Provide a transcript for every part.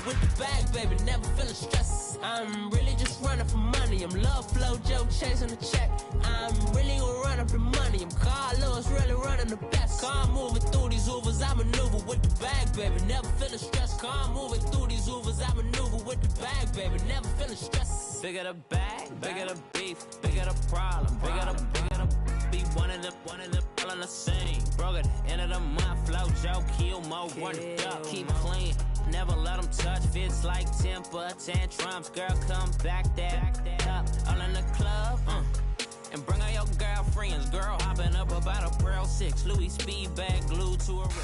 with the bag, baby, never feeling stressed. I'm really just running for money. I'm love flow, Joe chasing the check. I'm really gonna run up the money. I'm Carlos, really running the best. Car moving through these Ubers, I maneuver with the bag, baby, never feeling stressed. Car moving through these Ubers, I maneuver with the bag, baby, never feeling stressed. Bigger the bag, bigger the beef, bigger the problem, bigger the be one of the all in the same. Broke at the end of the month, flow, Joe, kill, mo, run it up, keep clean. Never let them touch, fits like temper tantrums. Girl, come back that up, all in the club, and bring all your girlfriends. Girl, hopping up about a Pearl 6, Louis speed bag glued to a wrist.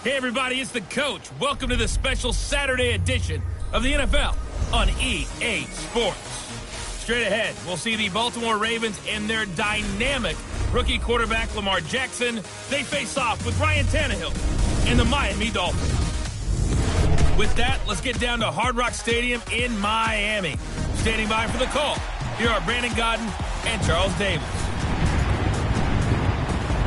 Hey everybody, it's the coach. Welcome to the special Saturday edition of the NFL on EA Sports. Straight ahead, we'll see the Baltimore Ravens and their dynamic rookie quarterback Lamar Jackson. They face off with Ryan Tannehill and the Miami Dolphins. With that, let's get down to Hard Rock Stadium in Miami. Standing by for the call, here are Brandon Gaudin and Charles Davis.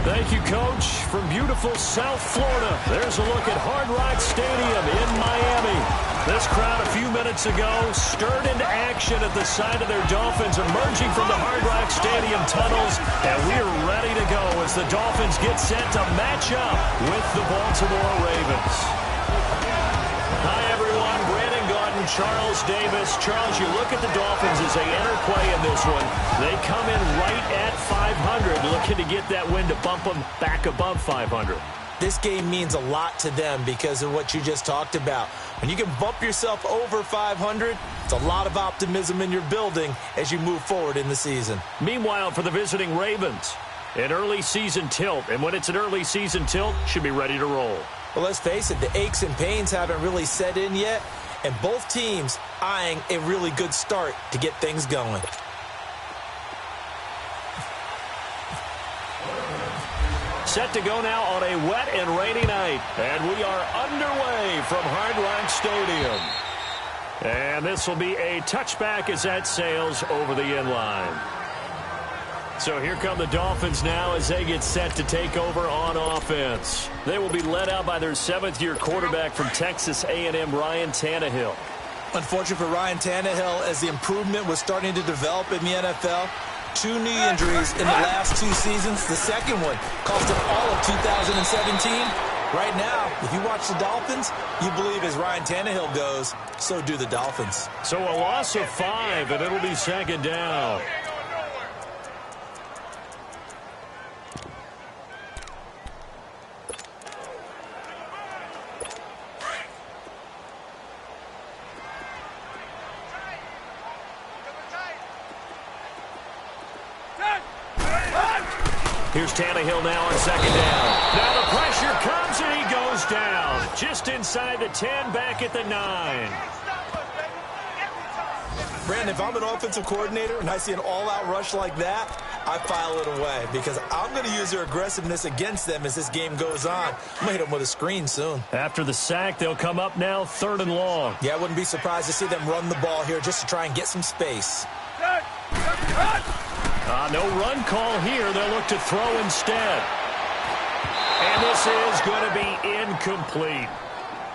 Thank you, Coach. From beautiful South Florida, there's a look at Hard Rock Stadium in Miami. This crowd a few minutes ago stirred into action at the side of their Dolphins emerging from the Hard Rock Stadium tunnels, and we're ready to go as the Dolphins get set to match up with the Baltimore Ravens. Hi, everyone. Brandon Gaudin, Charles Davis. Charles, you look at the Dolphins as they enter play in this one. They come in right at 500, looking to get that win to bump them back above 500. This game means a lot to them because of what you just talked about. When you can bump yourself over 500, it's a lot of optimism in your building as you move forward in the season. Meanwhile, for the visiting Ravens, an early season tilt. And when it's an early season tilt, should be ready to roll. Well, let's face it, the aches and pains haven't really set in yet, and both teams eyeing a really good start to get things going. Set to go now on a wet and rainy night. And we are underway from Hard Rock Stadium. And this will be a touchback as that sails over the end line. So here come the Dolphins now as they get set to take over on offense. They will be led out by their seventh-year quarterback from Texas A&M, Ryan Tannehill. Unfortunate for Ryan Tannehill as the improvement was starting to develop in the NFL. 2 knee injuries in the last 2 seasons. The second one cost him all of 2017. Right now, if you watch the Dolphins, you believe as Ryan Tannehill goes, so do the Dolphins. So a loss of 5, and it'll be second down. Here's Tannehill now on second down. Now the pressure comes and he goes down. Just inside the 10, back at the 9. Brandon, if I'm an offensive coordinator and I see an all-out rush like that, I file it away because I'm going to use their aggressiveness against them as this game goes on. I'm going to hit them with a screen soon. After the sack, they'll come up now 3rd and long. Yeah, I wouldn't be surprised to see them run the ball here just to try and get some space. No run call here. They'll look to throw instead. And this is going to be incomplete.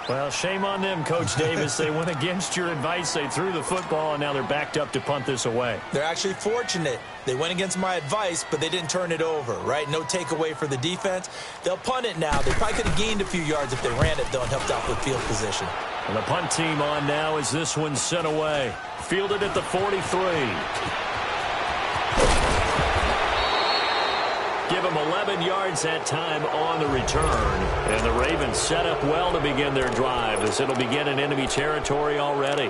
Well, shame on them, Coach Davis. They went against your advice. They threw the football, and now they're backed up to punt this away. They're actually fortunate. They went against my advice, but they didn't turn it over, right? No takeaway for the defense. They'll punt it now. They probably could have gained a few yards if they ran it, though, and helped out with field position. And the punt team on now as this one's sent away. Fielded at the 43. Give them 11 yards that time on the return. And the Ravens set up well to begin their drive as it'll begin in enemy territory already.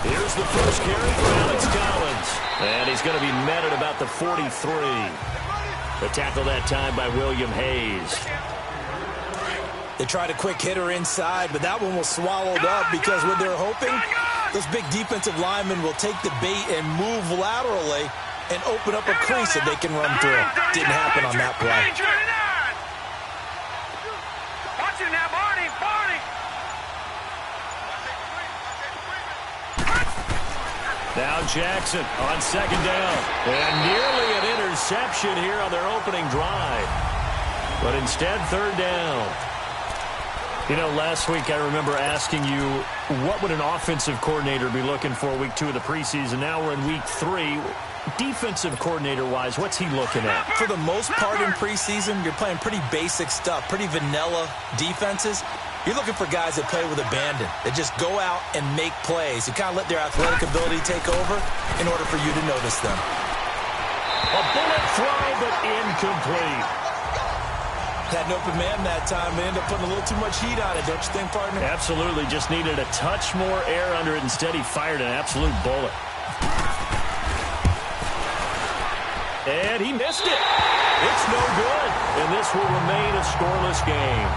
Here's the first carry for Alex Collins. And he's going to be met at about the 43. The tackle that time by William Hayes. They tried a quick hitter inside, but that one was swallowed up because what they're hoping, those big defensive linemen will take the bait and move laterally and open up a crease that they can run through. Didn't happen on that play. Now Jackson on second down. And nearly an interception here on their opening drive. But instead, third down. You know, last week I remember asking you, what would an offensive coordinator be looking for week 2 of the preseason? Now we're in week 3. Defensive coordinator-wise, what's he looking at? For the most part in preseason, you're playing pretty basic stuff, pretty vanilla defenses. You're looking for guys that play with abandon, that just go out and make plays. You kind of let their athletic ability take over in order for you to notice them. A bullet throw, but incomplete. Had an open man that time. They ended up putting a little too much heat on it, don't you think, partner? Absolutely. Just needed a touch more air under it. Instead, he fired an absolute bullet. And he missed it. It's no good. And this will remain a scoreless game.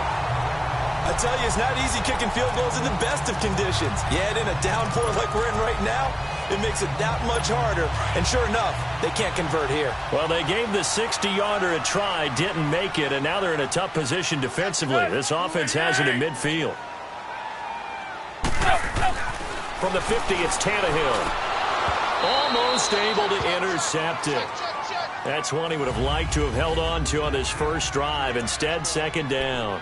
I tell you, it's not easy kicking field goals in the best of conditions. Yeah, in a downpour like we're in right now, it makes it that much harder. And sure enough, they can't convert here. Well, they gave the 60-yarder a try, didn't make it, and now they're in a tough position defensively. This offense has it in midfield. From the 50, it's Tannehill. Almost able to intercept it. That's one he would have liked to have held on to on his first drive. Instead, second down.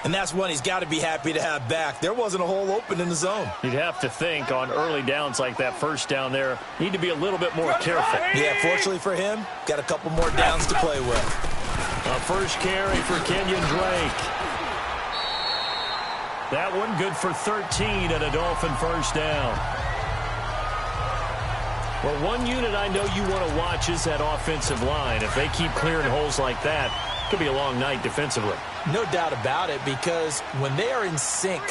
And that's one he's got to be happy to have back. There wasn't a hole open in the zone. You'd have to think on early downs like that first down there, need to be a little bit more careful. Yeah, fortunately for him, got a couple more downs to play with. A first carry for Kenyon Drake. That one good for 13 and a Dolphin first down. Well, one unit I know you want to watch is that offensive line. If they keep clearing holes like that, it could be a long night defensively. No doubt about it, because when they are in sync,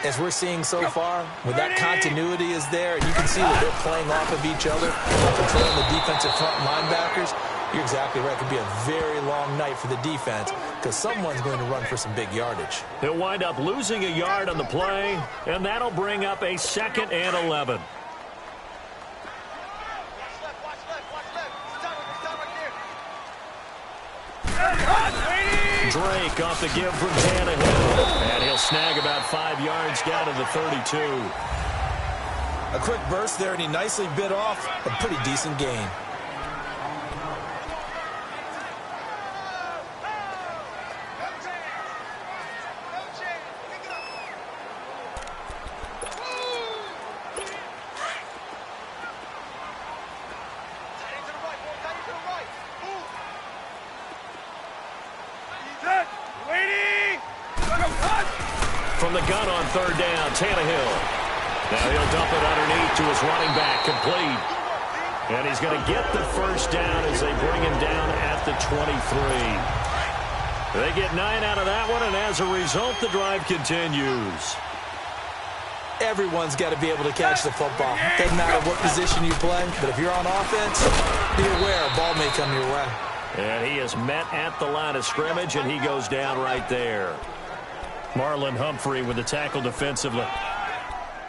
as we're seeing so far, when that continuity is there, and you can see that they're playing off of each other, controlling the defensive front linebackers, you're exactly right. It could be a very long night for the defense, because someone's going to run for some big yardage. He'll wind up losing a yard on the play, and that'll bring up a 2nd and 11. Drake off the give from Tannehill. And he'll snag about 5 yards down to the 32. A quick burst there, and he nicely bit off a pretty decent gain. From the gun on third down, Tannehill. Now he'll dump it underneath to his running back, complete. And he's going to get the first down as they bring him down at the 23. They get 9 out of that one, and as a result, the drive continues. Everyone's got to be able to catch the football. Doesn't matter what position you play, but if you're on offense, be aware a ball may come your way. And he is met at the line of scrimmage, and he goes down right there. Marlon Humphrey with the tackle defensively.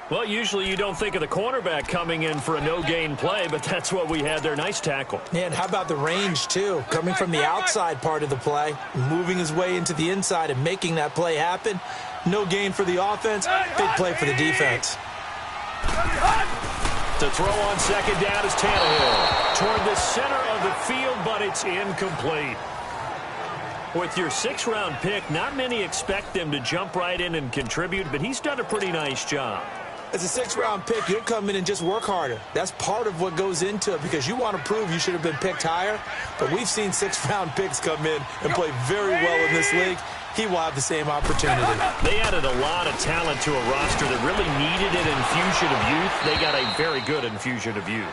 Well, usually you don't think of the cornerback coming in for a no-gain play, but that's what we had there. Nice tackle. And how about the range, too? Coming from the outside part of the play, moving his way into the inside and making that play happen. No gain for the offense, big play for the defense. To throw on second down is Tannehill. Toward the center of the field, but it's incomplete. With your 6th-round pick, not many expect them to jump right in and contribute, but he's done a pretty nice job. As a 6th-round pick, you'll come in and just work harder. That's part of what goes into it, because you want to prove you should have been picked higher. But we've seen 6th-round picks come in and play very well in this league. He will have the same opportunity. They added a lot of talent to a roster that really needed an infusion of youth. They got a very good infusion of youth.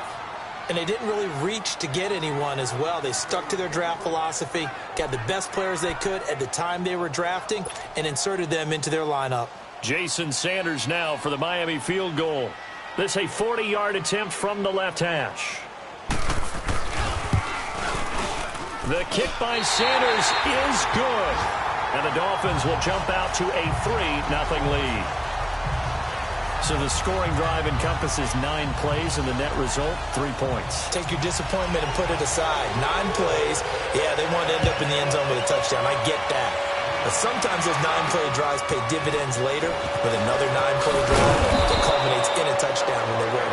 And they didn't really reach to get anyone as well. They stuck to their draft philosophy, got the best players they could at the time they were drafting, and inserted them into their lineup. Jason Sanders now for the Miami field goal. This a 40-yard attempt from the left hash. The kick by Sanders is good. And the Dolphins will jump out to a 3-0 lead. So the scoring drive encompasses 9 plays, and the net result, 3 points. Take your disappointment and put it aside. 9 plays. Yeah, they want to end up in the end zone with a touchdown. I get that. But sometimes those 9-play drives pay dividends later with another 9-play drive that culminates in a touchdown when they wear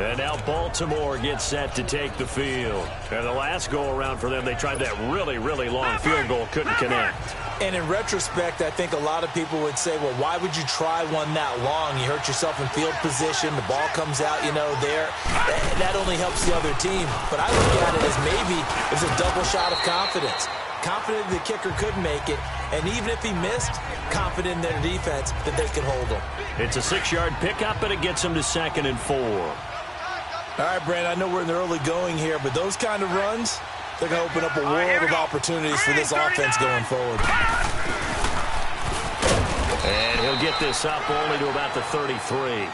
And now Baltimore gets set to take the field. And the last go-around for them, they tried that really, really long field goal, couldn't connect. And in retrospect, I think a lot of people would say, well, why would you try one that long? You hurt yourself in field position. The ball comes out, there. That only helps the other team. But I look at it as maybe it's a double shot of confidence. Confident the kicker could make it. And even if he missed, confident in their defense that they could hold him. It's a 6-yard pickup, and it gets them to 2nd and 4. All right, Brandon, I know we're in the early going here, but those kind of runs, they're going to open up a world of opportunities for this offense going forward. And he'll get this up only to about the 33.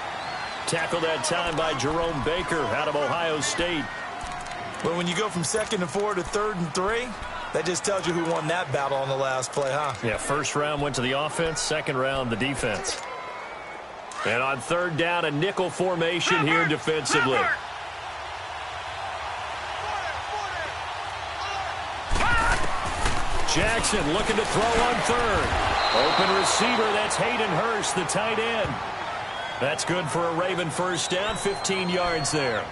Tackled that time by Jerome Baker out of Ohio State. But when you go from 2nd and 4 to 3rd and 3, that just tells you who won that battle on the last play, huh? Yeah, first round went to the offense, second round the defense. And on 3rd down, a nickel formation here defensively. Jackson looking to throw on 3rd. Open receiver, that's Hayden Hurst, the tight end. That's good for a Raven first down, 15 yards there.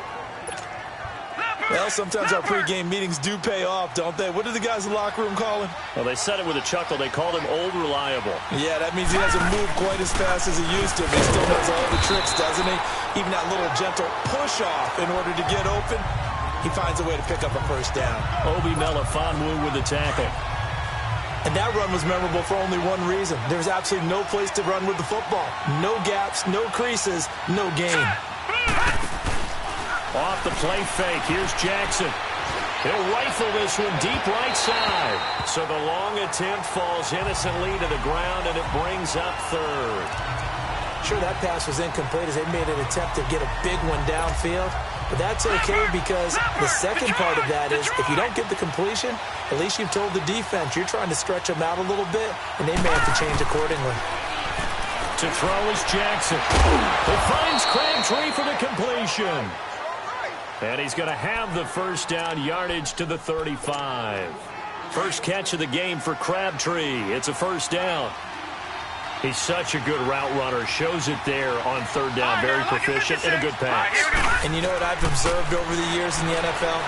Well, sometimes our pregame meetings do pay off, don't they? What do the guys in the locker room call him? Well, they said it with a chuckle. They called him Old Reliable. Yeah, that means he doesn't move quite as fast as he used to, but he still knows all the tricks, doesn't he? Even that little gentle push-off in order to get open, he finds a way to pick up a first down. Obi Melifonwu with the tackle. And that run was memorable for only one reason. There's absolutely no place to run with the football. No gaps, no creases, no gain. Off the play fake, here's Jackson. He'll rifle this one deep right side. So the long attempt falls innocently to the ground, and it brings up 3rd. Sure, that pass was incomplete as they made an attempt to get a big one downfield. But that's okay because the second part of that is if you don't get the completion, at least you've told the defense you're trying to stretch them out a little bit, and they may have to change accordingly. To throw is Jackson. He finds Crabtree for the completion. And he's going to have the first down yardage to the 35. First catch of the game for Crabtree. It's a first down. He's such a good route runner. Shows it there on 3rd down. Very proficient and a good pass. And you know what I've observed over the years in the NFL?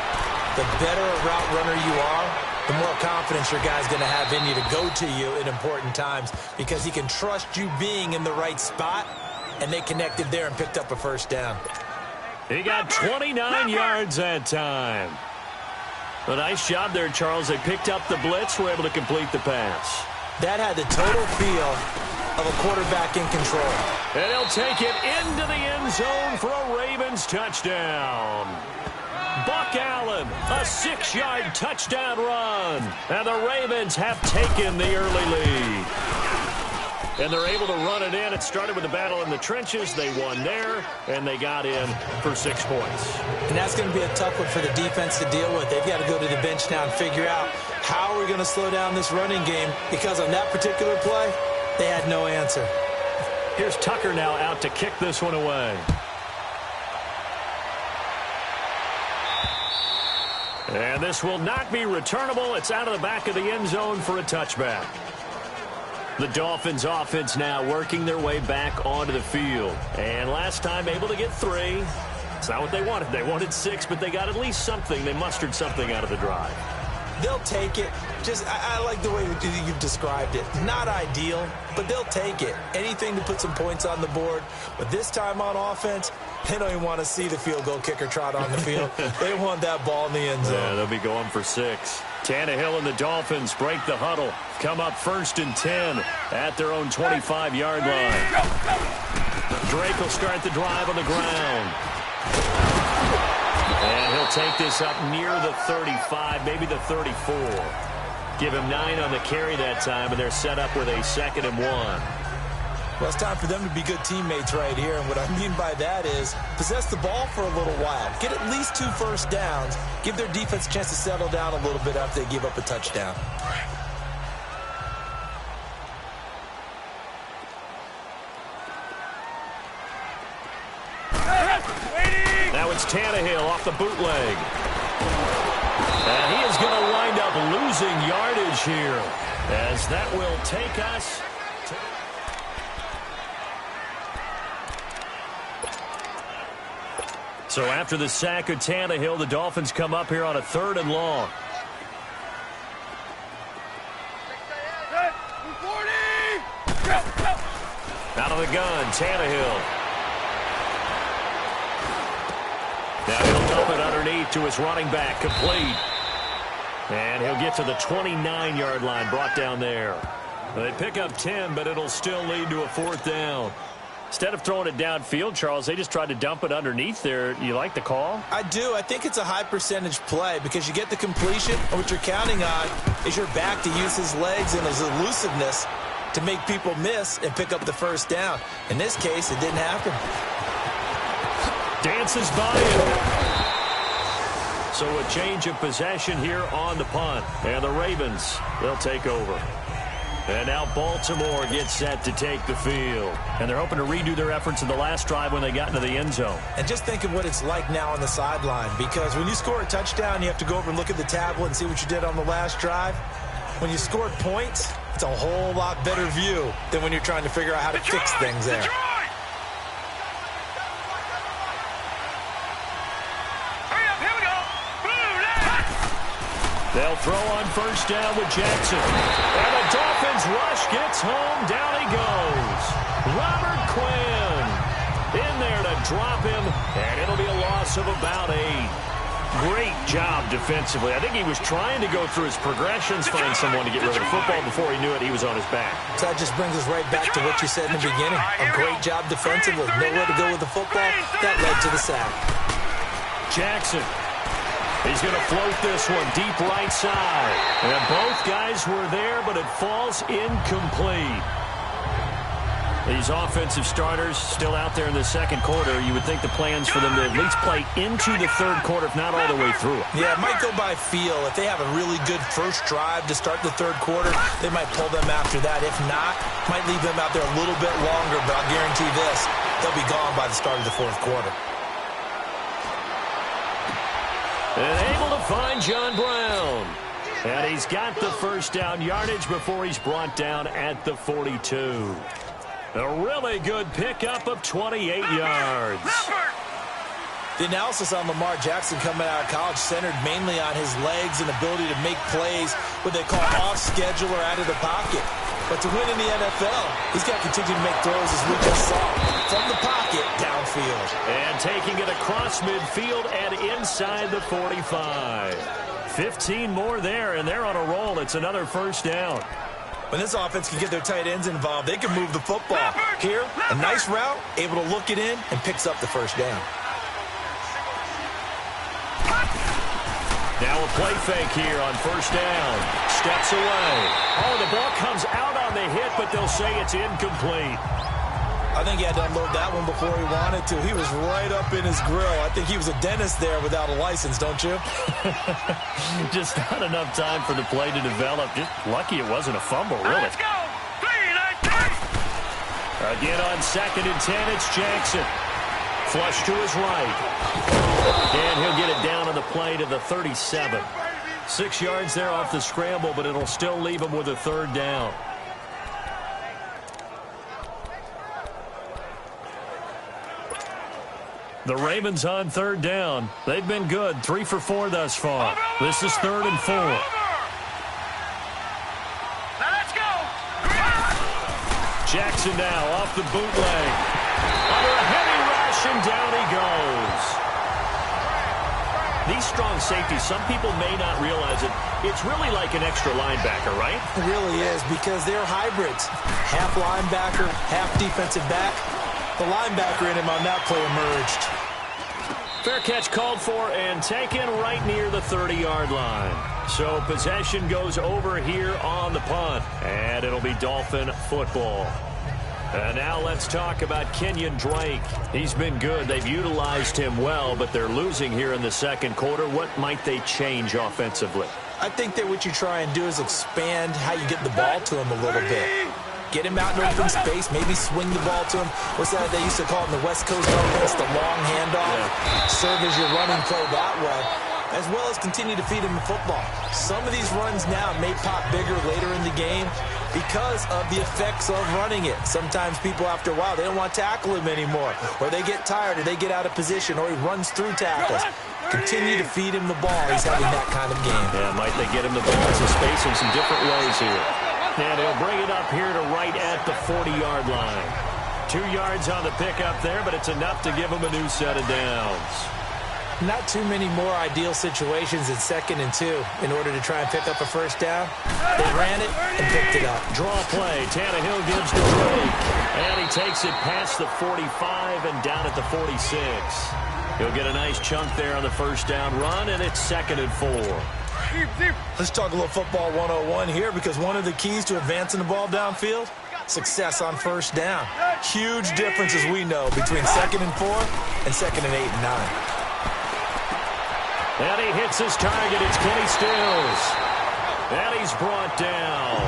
The better a route runner you are, the more confidence your guy's going to have in you to go to you in important times because he can trust you being in the right spot, and they connected there and picked up a first down. He got 29 yards that time. A nice job there, Charles. They picked up the blitz, were able to complete the pass. That had the total feel of a quarterback in control. And he'll take it into the end zone for a Ravens touchdown. Buck Allen, a 6-yard touchdown run. And the Ravens have taken the early lead. And they're able to run it in. It started with a battle in the trenches. They won there, and they got in for 6 points. And that's going to be a tough one for the defense to deal with. They've got to go to the bench now and figure out how we're going to slow down this running game because on that particular play, they had no answer. Here's Tucker now out to kick this one away. And this will not be returnable. It's out of the back of the end zone for a touchback. The Dolphins offense now working their way back onto the field. And last time able to get 3. It's not what they wanted. They wanted 6, but they got at least something. They mustered something out of the drive. They'll take it. I like the way you've described it. Not ideal, but they'll take it. Anything to put some points on the board. But this time on offense, they don't even want to see the field goal kicker trot on the field. They want that ball in the end zone. Yeah, they'll be going for 6. Tannehill and the Dolphins break the huddle. Come up 1st and 10 at their own 25-yard line. Drake will start the drive on the ground. And he'll take this up near the 35, maybe the 34. Give him 9 on the carry that time, and they're set up with a 2nd and 1. Well, it's time for them to be good teammates right here. And what I mean by that is possess the ball for a little while. Get at least 2 first downs. Give their defense a chance to settle down a little bit after they give up a touchdown. Now it's Tannehill off the bootleg. And he is going to wind up losing yardage here as that will take us to... So after the sack of Tannehill, the Dolphins come up here on a 3rd and long. Out of the gun, Tannehill. Now he'll dump it underneath to his running back, complete. And he'll get to the 29-yard line, brought down there. They pick up 10, but it'll still lead to a 4th down. Instead of throwing it downfield, Charles, they just tried to dump it underneath there. You like the call? I do. I think it's a high percentage play because you get the completion, and what you're counting on is your back to use his legs and his elusiveness to make people miss and pick up the 1st down. In this case, it didn't happen. Dances by him. So a change of possession here on the punt. And the Ravens, they'll take over. And now Baltimore gets set to take the field. And they're hoping to redo their efforts in the last drive when they got into the end zone. And just think of what it's like now on the sideline. Because when you score a touchdown, you have to go over and look at the tablet and see what you did on the last drive. When you scored points, it's a whole lot better view than when you're trying to figure out how to fix things there. They'll throw on 1st down with Jackson. And the Dolphins rush gets home. Down he goes. Robert Quinn in there to drop him. And it'll be a loss of about 8. Great job defensively. I think he was trying to go through his progressions, find someone to get rid of the football. Before he knew it, he was on his back. So that just brings us right back to what you said in the beginning. A great job defensively. Nowhere to go with the football. That led to the sack. Jackson. He's going to float this one deep right side. And both guys were there, but it falls incomplete. These offensive starters still out there in the 2nd quarter. You would think the plans for them to at least play into the 3rd quarter, if not all the way through it. Yeah, it might go by feel. If they have a really good first drive to start the 3rd quarter, they might pull them after that. If not, might leave them out there a little bit longer, but I'll guarantee this, they'll be gone by the start of the 4th quarter. And able to find John Brown. And he's got the 1st down yardage before he's brought down at the 42. A really good pickup of 28 yards. The analysis on Lamar Jackson coming out of college centered mainly on his legs and ability to make plays what they call off schedule or out of the pocket. But to win in the NFL, he's got to continue to make throws as we just saw. From the pocket, downfield. And taking it across midfield and inside the 45. 15 more there, and they're on a roll. It's another 1st down. When this offense can get their tight ends involved, they can move the football. Here, a nice route, able to look it in, and picks up the 1st down. Now a play fake here on 1st down. Steps away. Oh, the ball comes out on the hit, but they'll say it's incomplete. I think he had to unload that one before he wanted to. He was right up in his grill. I think he was a dentist there without a license, don't you? Just not enough time for the play to develop. Just lucky it wasn't a fumble, really. Let's go. 3, 9, 3. Again on 2nd and 10, it's Jackson. Flush to his right. And he'll get it down on the play to the 37. 6 yards there off the scramble, but it'll still leave him with a 3rd down. The Ravens on 3rd down. They've been good. 3 for 4 thus far. This is 3rd and 4. Now let's go. Jackson now off the bootleg. Under a heavy rush, and down he goes. These strong safeties, some people may not realize it. It's really like an extra linebacker, right? It really is, because they're hybrids. Half linebacker, half defensive back. The linebacker in him on that play emerged. Fair catch called for and taken right near the 30-yard line. So possession goes over here on the punt, and it'll be Dolphin football. And now let's talk about Kenyon Drake. He's been good. They've utilized him well, but they're losing here in the 2nd quarter. What might they change offensively? I think that what you try and do is expand how you get the ball to him a little bit. Get him out in open space, maybe swing the ball to him. What's that they used to call it in the West Coast offense, the long handoff? Yeah. Serve as your running play that way. as well as continue to feed him the football. Some of these runs now may pop bigger later in the game because of the effects of running it. Sometimes people, after a while, they don't want to tackle him anymore, or they get tired, or they get out of position, or he runs through tackles. Continue to feed him the ball. He's having that kind of game. Yeah, might they get him the ball, some space in some different ways here. And he'll bring it up here to right at the 40-yard line. 2 yards on the pickup there, but it's enough to give him a new set of downs. Not too many more ideal situations in 2nd and 2 in order to try and pick up a first down. They ran it and picked it up. Draw play. Tannehill gives to Drake. And he takes it past the 45 and down at the 46. He'll get a nice chunk there on the first down run, and it's 2nd and 4. Let's talk a little football 101 here, because one of the keys to advancing the ball downfield, success on first down. Huge difference, as we know, between 2nd and 4 and 2nd and 8 and 9. And he hits his target. It's Kenny Stills. And he's brought down.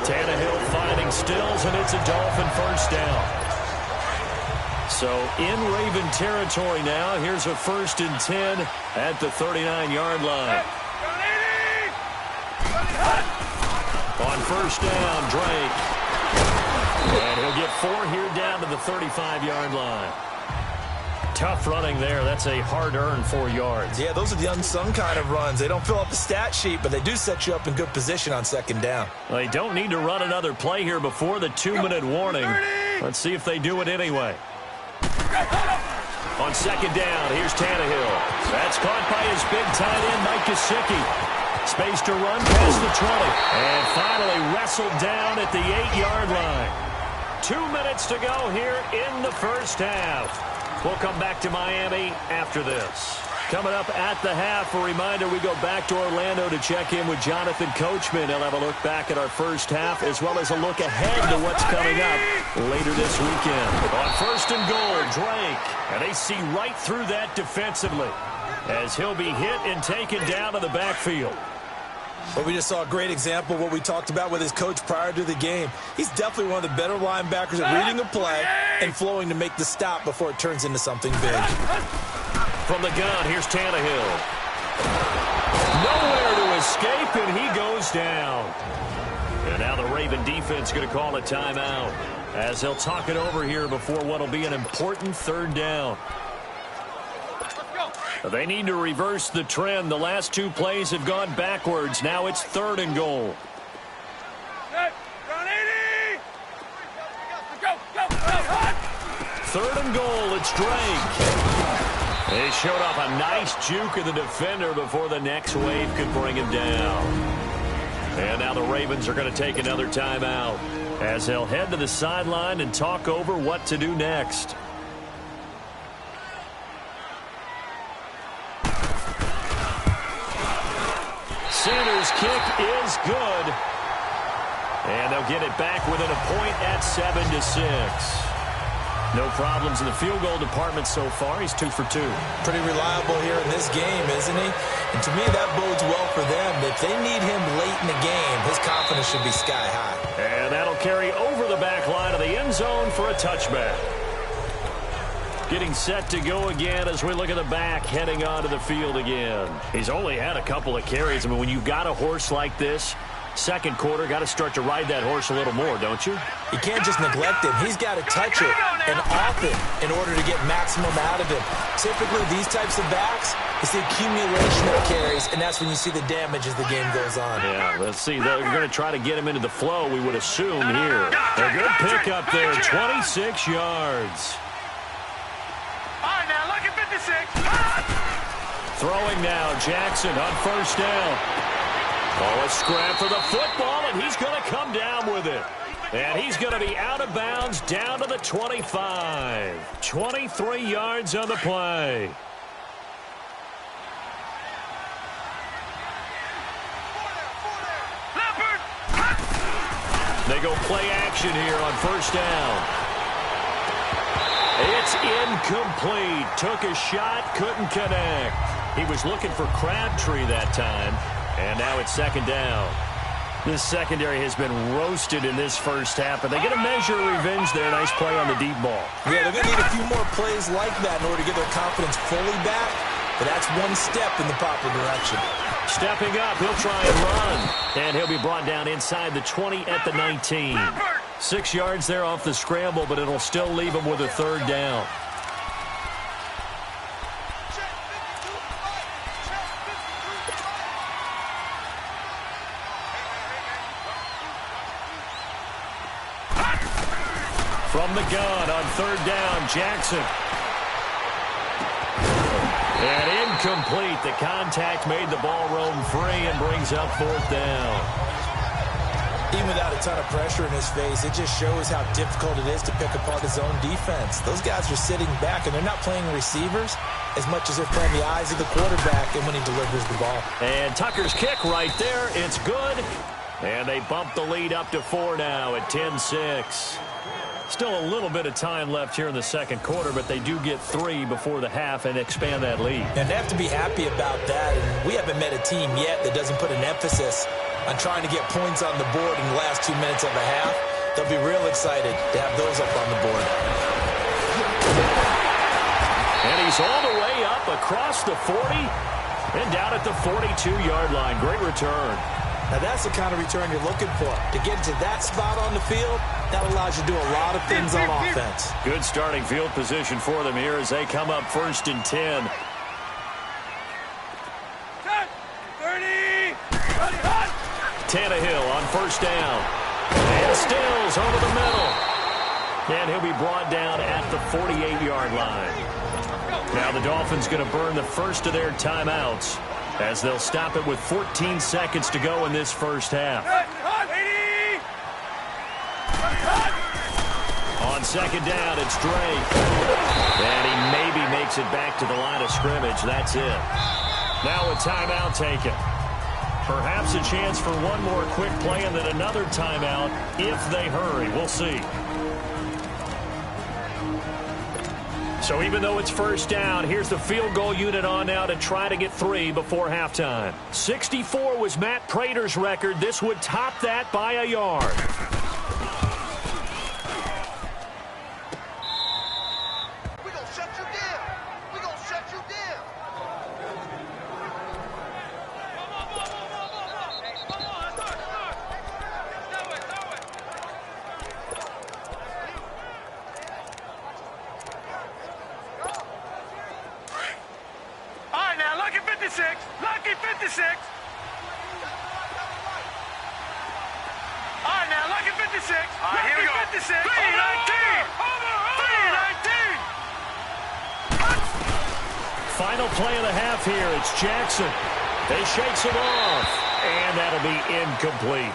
Tannehill finding Stills, and it's a Dolphin first down. So in Raven territory now. Here's a 1st and 10 at the 39-yard line. On first down, Drake. And he'll get 4 here down to the 35-yard line. Tough running there. That's a hard-earned 4 yards. Yeah, those are the unsung kind of runs. They don't fill up the stat sheet, but they do set you up in good position on 2nd down. Well, they don't need to run another play here before the 2-minute warning. Let's see if they do it anyway. On 2nd down, here's Tannehill. That's caught by his big tight end, Mike Gesicki. Space to run past the 20. And finally wrestled down at the 8-yard line. 2 minutes to go here in the first half. We'll come back to Miami after this. Coming up at the half, a reminder, we go back to Orlando to check in with Jonathan Coachman. He'll have a look back at our first half, as well as a look ahead to what's coming up later this weekend. On 1st and goal, Drake. And they see right through that defensively, as he'll be hit and taken down to the backfield. Well, we just saw a great example of what we talked about with his coach prior to the game. He's definitely one of the better linebackers at reading a play and flowing to make the stop before it turns into something big. From the gun, here's Tannehill. Nowhere to escape, and he goes down. And now the Raven defense going to call a timeout, as they'll talk it over here before what will be an important 3rd down. They need to reverse the trend. The last 2 plays have gone backwards. Now it's 3rd and goal. 3rd and goal. It's Drake. They showed off a nice juke of the defender before the next wave could bring him down. And now the Ravens are going to take another timeout, as they'll head to the sideline and talk over what to do next. Sanders' kick is good. And they'll get it back within a point at 7-6. No problems in the field goal department so far. He's 2 for 2. Pretty reliable here in this game, isn't he? And to me, that bodes well for them. If they need him late in the game, his confidence should be sky high. And that'll carry over the back line of the end zone for a touchback. Getting set to go again as we look at the back, heading onto the field again. He's only had a couple of carries. I mean, when you've got a horse like this, 2nd quarter, got to start to ride that horse a little more, don't you? You can't just neglect him. He's got to touch it and often in order to get maximum out of him. Typically, these types of backs, it's the accumulation of carries, and that's when you see the damage as the game goes on. Yeah, let's see. They're going to try to get him into the flow, we would assume here. A good pickup there, 26 yards. Throwing now, Jackson on 1st down. Oh, a scrap for the football, and he's going to come down with it. And he's going to be out of bounds down to the 25. 23 yards on the play. They go play action here on 1st down. It's incomplete. Took a shot, couldn't connect. He was looking for Crabtree that time, and now it's 2nd down. This secondary has been roasted in this first half, but they get a measure of revenge there. Nice play on the deep ball. Yeah, they're going to need a few more plays like that in order to get their confidence fully back. but that's one step in the proper direction. Stepping up, he'll try and run. And he'll be brought down inside the 20 at the 19. 6 yards there off the scramble, but it'll still leave him with a third down. From the gun on third down, Jackson. And incomplete. The contact made the ball roam free and brings up fourth down. Even without a ton of pressure in his face, it just shows how difficult it is to pick apart his own defense. Those guys are sitting back, and they're not playing receivers as much as they're playing the eyes of the quarterback and when he delivers the ball. And Tucker's kick right there. It's good. And they bump the lead up to 4 now at 10-6. Still a little bit of time left here in the second quarter, but they do get 3 before the half and expand that lead. And they have to be happy about that. And we haven't met a team yet that doesn't put an emphasis on trying to get points on the board in the last 2 minutes of a half. They'll be real excited to have those up on the board. And he's all the way up across the 40 and down at the 42-yard line. Great return. Now that's the kind of return you're looking for. To get to that spot on the field, that allows you to do a lot of things on offense. Good starting field position for them here as they come up 1st and 10. 30. Tannehill on first down. And Stills over the middle. And he'll be brought down at the 48-yard line. Now the Dolphins going to burn the first of their timeouts as they'll stop it with 14 seconds to go in this first half. On second down, it's Drake. And he maybe makes it back to the line of scrimmage. That's it. Now a timeout taken. Perhaps a chance for one more quick play and then another timeout if they hurry. We'll see. So even though it's first down, here's the field goal unit on now to try to get 3 before halftime. 64 was Matt Prater's record. This would top that by a yard. We're going to shut you down. We're going to shut you down. All right, now, lucky 56. Lucky 56. All right, now, lucky 56. All right, here we go. 56. 319. 319. Final play of the half here. It's Jackson. They shakes it off. And that'll be incomplete.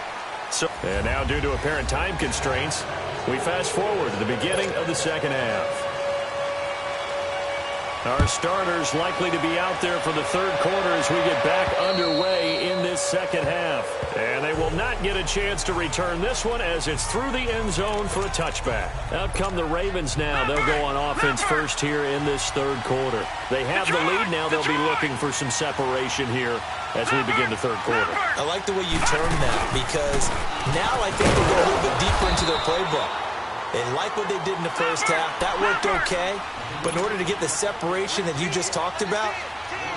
And now due to apparent time constraints, we fast forward to the beginning of the second half. Our starters likely to be out there for the third quarter as we get back underway in this second half. And they will not get a chance to return this one as it's through the end zone for a touchback. Out come the Ravens now. They'll go on offense first here in this third quarter. They have the lead now. They'll be looking for some separation here as we begin the third quarter. I like the way you term that because now I think they'll go a little bit deeper into their playbook. They like what they did in the first half. That worked okay. But in order to get the separation that you just talked about,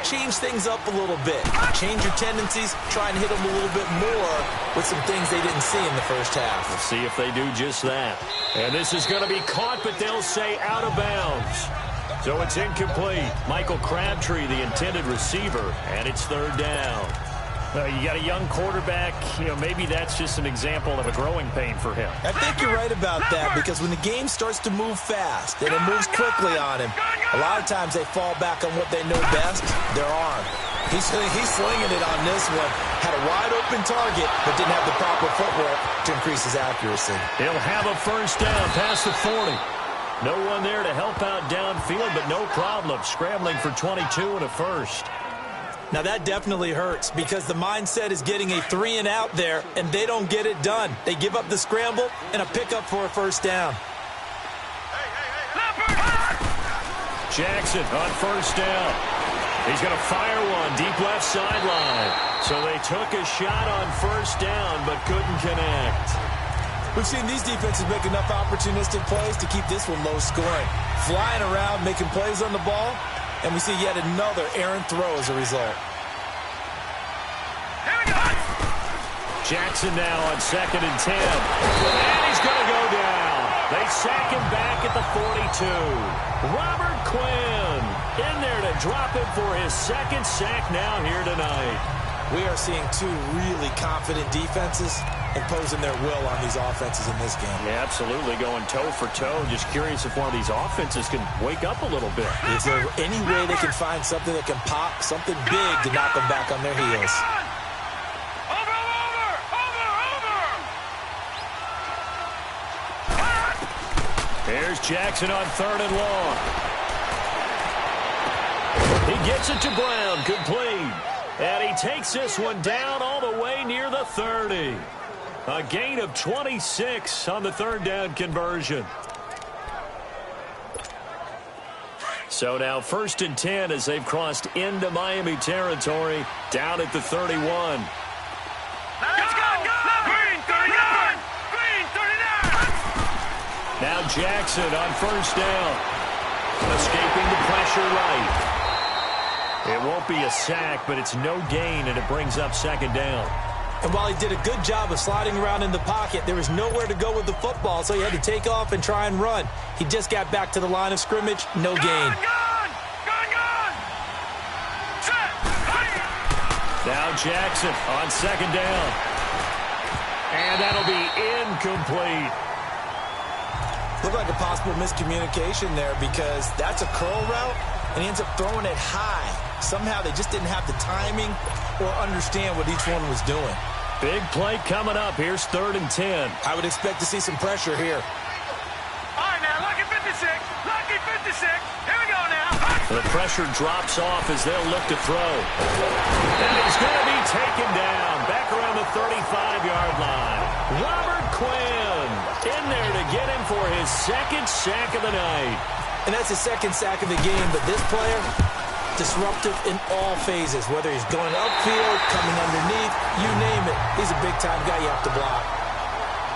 change things up a little bit. Change your tendencies. Try and hit them a little bit more with some things they didn't see in the first half. Let's see if they do just that. And this is going to be caught, but they'll say out of bounds. So it's incomplete. Michael Crabtree, the intended receiver, and it's third down. You got a young quarterback, maybe that's just an example of a growing pain for him. I think you're right about that because when the game starts to move fast and it moves quickly on him, a lot of times they fall back on what they know best, their arm. He's slinging it on this one. Had a wide open target, but didn't have the proper footwork to increase his accuracy. He'll have a first down past the 40. No one there to help out downfield, but no problem scrambling for 22 and a first. Now that definitely hurts because the mindset is getting a 3-and-out there, and they don't get it done. They give up the scramble and a pickup for a first down. Jackson on first down. He's going to fire one deep left sideline. So they took a shot on first down but couldn't connect. We've seen these defenses make enough opportunistic plays to keep this one low scoring. Flying around, making plays on the ball, And we see yet another errant throw as a result. Jackson now on 2nd and 10. And he's going to go down. They sack him back at the 42. Robert Quinn in there to drop him for his 2nd sack now here tonight. We are seeing two really confident defenses imposing their will on these offenses in this game. Yeah, absolutely, going toe for toe. Just curious if one of these offenses can wake up a little bit. Is there any way they can find something that can pop, something big to knock them back on their heels? Here's Jackson on 3rd and long. He gets it to Brown, complete. And he takes this one down all the way near the 30. A gain of 26 on the 3rd down conversion. So now 1st and 10 as they've crossed into Miami territory down at the 31. Let's go! Green 39! Green 39! Now Jackson on 1st down. Escaping the pressure right. It won't be a sack, but it's no gain, and it brings up 2nd down. And while he did a good job of sliding around in the pocket, there was nowhere to go with the football, so he had to take off and try and run. He just got back to the line of scrimmage, no gain. Now Jackson on 2nd down. And that'll be incomplete. Looked like a possible miscommunication there because that's a curl route, and he ends up throwing it high. Somehow they just didn't have the timing or understand what each one was doing. Big play coming up. Here's 3rd and 10. I would expect to see some pressure here. All right, now, lucky 56. Lucky 56. Here we go now. The pressure drops off as they'll look to throw. And he's going to be taken down back around the 35-yard line. Robert Quinn in there to get him for his 2nd sack of the night. And that's his 2nd sack of the game, but this player, disruptive in all phases, whether he's going upfield, coming underneath, you name it. He's a big-time guy you have to block.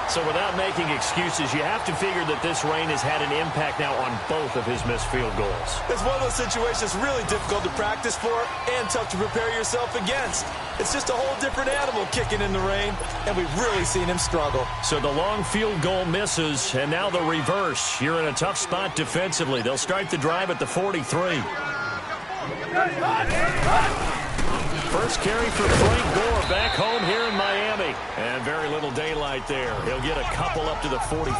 So without making excuses, you have to figure that this rain has had an impact now on both of his missed field goals. It's one of those situations really difficult to practice for and tough to prepare yourself against. It's just a whole different animal kicking in the rain, and we've really seen him struggle. So the long field goal misses, and now the reverse. You're in a tough spot defensively. They'll start the drive at the 43. First carry for Frank Gore back home here in Miami. And very little daylight there. He'll get a couple up to the 44.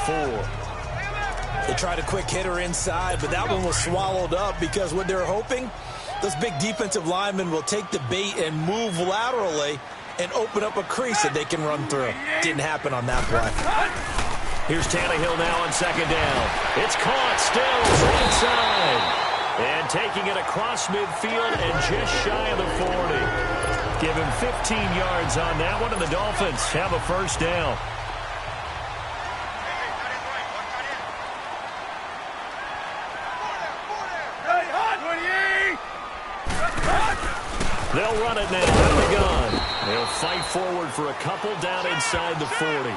They tried a quick hitter inside, but that one was swallowed up because what they're hoping, those big defensive linemen will take the bait and move laterally and open up a crease that they can run through. Didn't happen on that play. Here's Tannehill now on 2nd down. It's caught still inside. And taking it across midfield and just shy of the 40. Give him 15 yards on that one, and the Dolphins have a 1st down. They'll run it now at the gun. They'll fight forward for a couple down inside the 40.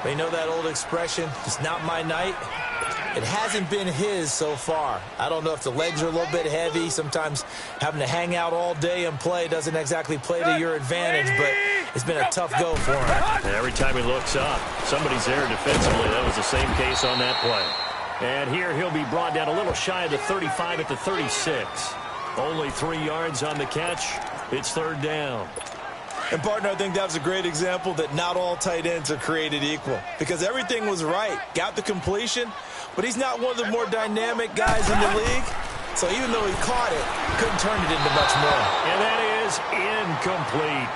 They know that old expression, it's not my night. It hasn't been his so far. I don't know if the legs are a little bit heavy. Sometimes having to hang out all day and play doesn't exactly play to your advantage, but it's been a tough go for him. And every time he looks up, somebody's there defensively. That was the same case on that play. And here he'll be brought down a little shy of the 35 at the 36. Only 3 yards on the catch. It's 3rd down. And, partner, I think that was a great example that not all tight ends are created equal because everything was right. Got the completion, but he's not one of the more dynamic guys in the league. So even though he caught it, couldn't turn it into much more. And that is incomplete.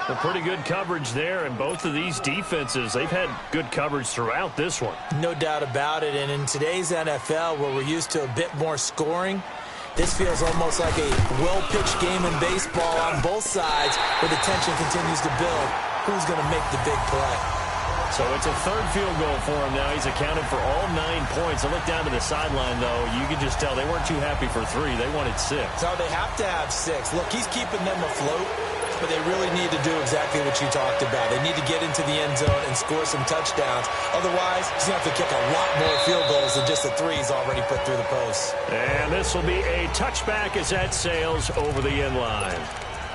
Well, pretty good coverage there, and both of these defenses, they've had good coverage throughout this one. No doubt about it, and in today's NFL where we're used to a bit more scoring, this feels almost like a well-pitched game in baseball on both sides where the tension continues to build. Who's going to make the big play? So it's a 3rd field goal for him now. He's accounted for all 9 points. I look down to the sideline, though. You can just tell they weren't too happy for 3. They wanted 6. So they have to have 6. Look, he's keeping them afloat. but they really need to do exactly what you talked about. They need to get into the end zone and score some touchdowns. Otherwise, he's going to have to kick a lot more field goals than just the 3 he's already put through the post. And this will be a touchback as that sails over the end line.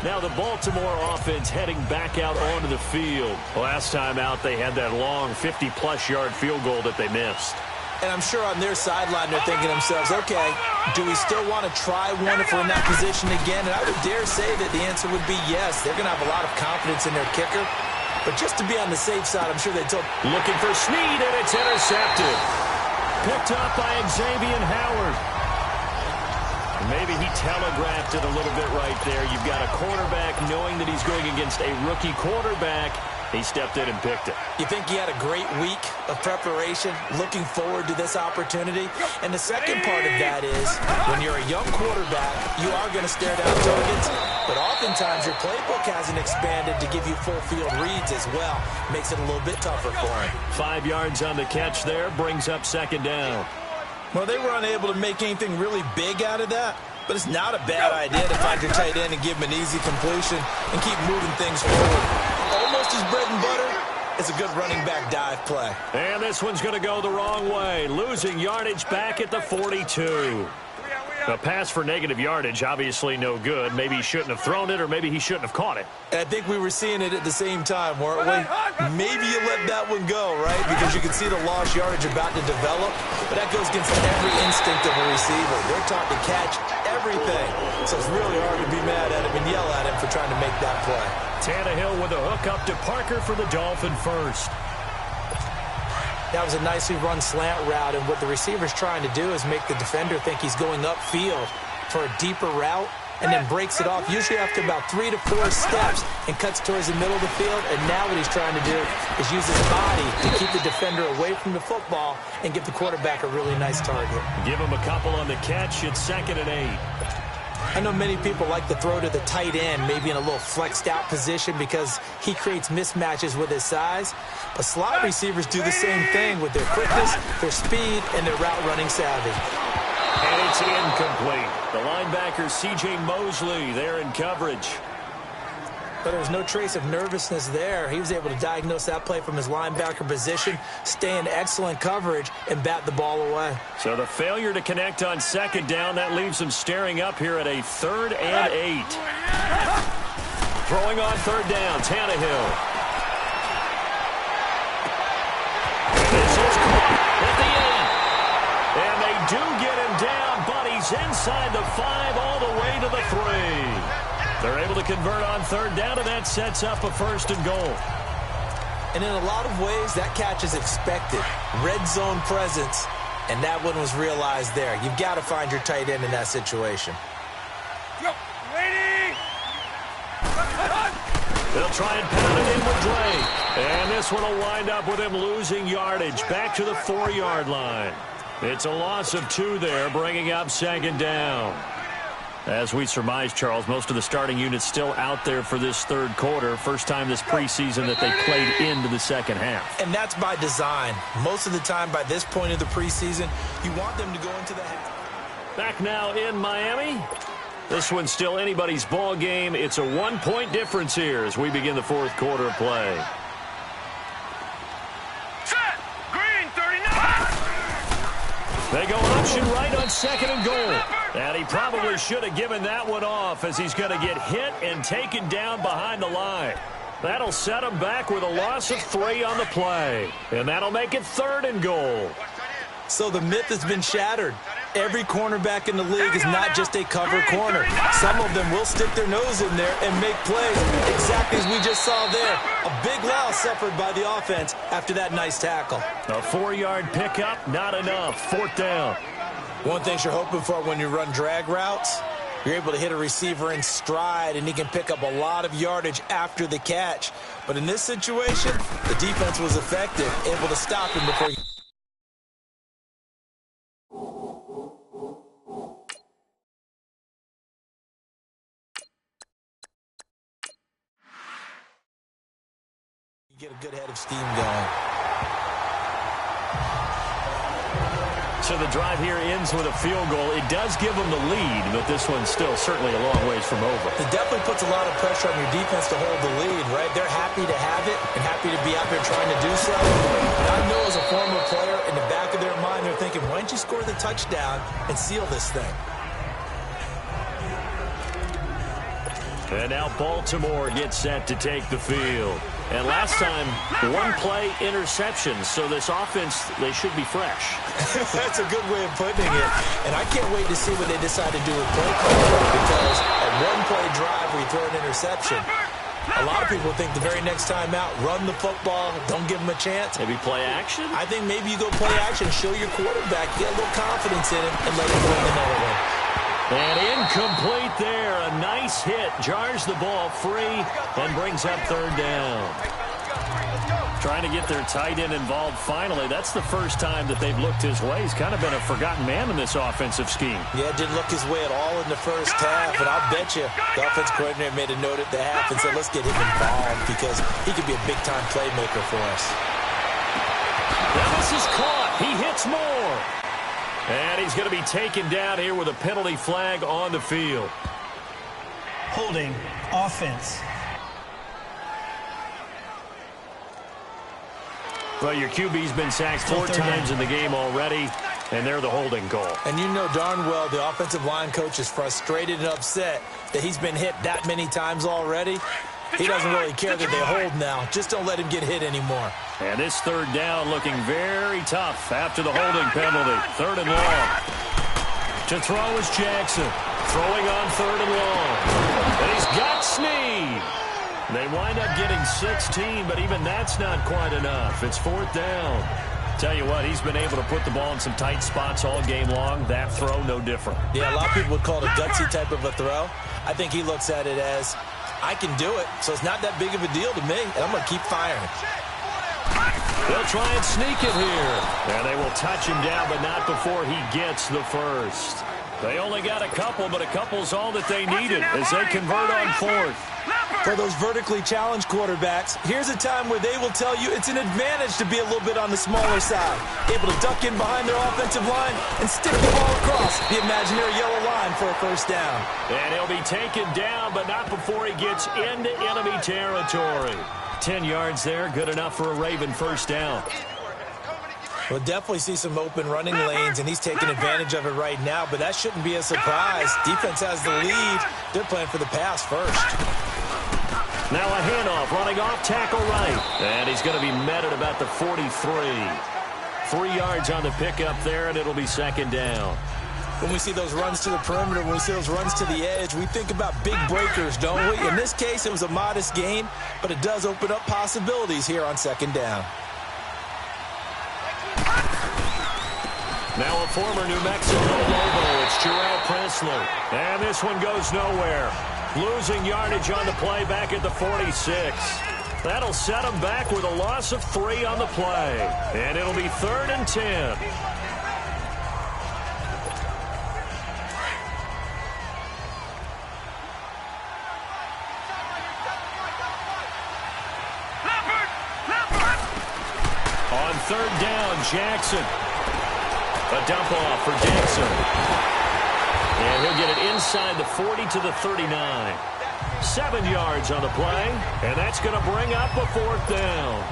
Now the Baltimore offense heading back out onto the field. Last time out, they had that long 50-plus yard field goal that they missed. And I'm sure on their sideline they're thinking to themselves, okay, do we still want to try one if we're in that position again? And I would dare say that the answer would be yes. They're going to have a lot of confidence in their kicker. But just to be on the safe side, I'm sure they took. Looking for Snead, and it's intercepted. Picked up by Xavier Howard. Maybe he telegraphed it a little bit right there. You've got a quarterback knowing that he's going against a rookie quarterback. He stepped in and picked it. You think he had a great week of preparation, looking forward to this opportunity? And the second part of that is, when you're a young quarterback, you are going to stare down targets, but oftentimes your playbook hasn't expanded to give you full field reads as well. Makes it a little bit tougher for him. 5 yards on the catch there, brings up second down. Well, they were unable to make anything really big out of that, but it's not a bad idea to find your tight end and give him an easy completion and keep moving things forward. Almost his bread and butter is a good running back dive play. And this one's going to go the wrong way, losing yardage back at the 42. A pass for negative yardage, obviously no good. Maybe he shouldn't have thrown it, or maybe he shouldn't have caught it. And I think we were seeing it at the same time, weren't we? Maybe you let that one go, right? Because you can see the lost yardage about to develop. But that goes against every instinct of a receiver. They're taught to catch everything. So it's really hard to be mad at him and yell at him for trying to make that play. Tannehill with a hook up to Parker for the Dolphin first. That was a nicely run slant route, and what the receiver's trying to do is make the defender think he's going upfield for a deeper route, and then breaks it off, usually after about 3 to 4 steps, and cuts towards the middle of the field. And now what he's trying to do is use his body to keep the defender away from the football and give the quarterback a really nice target. Give him a couple on the catch. It's 2nd and 8. I know many people like to throw to the tight end, maybe in a little flexed out position because he creates mismatches with his size. But slot receivers do the same thing with their quickness, their speed, and their route running savvy. And it's incomplete. The linebacker, C.J. Mosley, there in coverage. But there was no trace of nervousness there. He was able to diagnose that play from his linebacker position, stay in excellent coverage, and bat the ball away. So the failure to connect on 2nd down, that leaves him staring up here at a 3rd and 8. Throwing on 3rd down, Tannehill. This is caught at the 8. And they do get him down, but he's inside the 5 all the way to the 3. They're able to convert on 3rd down, and that sets up a 1st and goal. And in a lot of ways, that catch is expected. Red zone presence, and that one was realized there. You've got to find your tight end in that situation. Yo, lady! They'll try and pound it in with Drake. And this one will wind up with him losing yardage back to the 4-yard line. It's a loss of 2 there, bringing up 2nd down. As we surmise, Charles, most of the starting units still out there for this 3rd quarter. First time this preseason that they played into the 2nd half. And that's by design. Most of the time by this point of the preseason, you want them to go into the half. Back now in Miami. This one's still anybody's ball game. It's a 1-point difference here as we begin the 4th quarter of play. Set! Green, 39! They go option right on 2nd and goal. And he probably should have given that one off as he's going to get hit and taken down behind the line. That'll set him back with a loss of 3 on the play. And that'll make it 3rd and goal. So the myth has been shattered. Every cornerback in the league is not just a cover corner. Some of them will stick their nose in there and make plays, exactly as we just saw there. A big loss suffered by the offense after that nice tackle. A 4-yard pickup, not enough. 4th down. One thing you're hoping for when you run drag routes, you're able to hit a receiver in stride, and he can pick up a lot of yardage after the catch. But in this situation, the defense was effective, able to stop him before he... You get a good head of steam going. So the drive here ends with a field goal. It does give them the lead, but this one's still certainly a long ways from over. It definitely puts a lot of pressure on your defense to hold the lead, right? They're happy to have it and happy to be out there trying to do so. And I know as a former player, in the back of their mind, they're thinking, why don't you score the touchdown and seal this thing? And now Baltimore gets set to take the field. And last time, one play interception. So this offense, they should be fresh. That's a good way of putting it. And I can't wait to see what they decide to do with play calling, because a one-play drive where you throw an interception, a lot of people think the very next time out, run the football, don't give them a chance. Maybe play action? I think maybe you go play action, show your quarterback, get a little confidence in him, and let him win another one. And incomplete there. A nice hit. Jars the ball free and brings up third down. Trying to get their tight end involved finally. That's the first time that they've looked his way. He's kind of been a forgotten man in this offensive scheme. Yeah, didn't look his way at all in the first half. And I'll bet you the offense coordinator made a note at the half and said, let's get him involved because he could be a big-time playmaker for us. Ellis is caught. He hits more. And he's going to be taken down here with a penalty flag on the field. Holding offense. Well, your QB's been sacked 4 times in the game already, and they're the holding call. And you know darn well the offensive line coach is frustrated and upset that he's been hit that many times already. He doesn't really care that they hold now. Just don't let him get hit anymore. And this third down looking very tough after the holding penalty. Third and long. To throw is Jackson. Throwing on third and long. And he's got Snead. They wind up getting 16, but even that's not quite enough. It's fourth down. Tell you what, he's been able to put the ball in some tight spots all game long. That throw, no different. Yeah, a lot of people would call it a gutsy type of a throw. I think he looks at it as, I can do it, so it's not that big of a deal to me, and I'm going to keep firing. They'll try and sneak it here. And they will touch him down, but not before he gets the first. They only got a couple, but a couple's all that they needed as they convert on fourth. For those vertically challenged quarterbacks, here's a time where they will tell you it's an advantage to be a little bit on the smaller side. Able to duck in behind their offensive line and stick the ball across the imaginary yellow line for a first down. And he'll be taken down, but not before he gets into enemy territory. 10 yards there, good enough for a Raven first down. We'll definitely see some open running lanes, and he's taking advantage of it right now, but that shouldn't be a surprise. Defense has the lead. They're playing for the pass first. Now a handoff, running off tackle right. And he's going to be met at about the 43. 3 yards on the pickup there, and it'll be second down. When we see those runs to the perimeter, when we see those runs to the edge, we think about big breakers, don't we? In this case, it was a modest gain, but it does open up possibilities here on second down. Now a former New Mexico Lobo, it's Jarrell Presley. And this one goes nowhere. Losing yardage on the play back at the 46. That'll set him back with a loss of 3 on the play. And it'll be 3rd and 10. On third down, Jackson. A dump off for Jackson. And he'll get it inside the 40 to the 39. 7 yards on the play, and that's going to bring up a 4th down.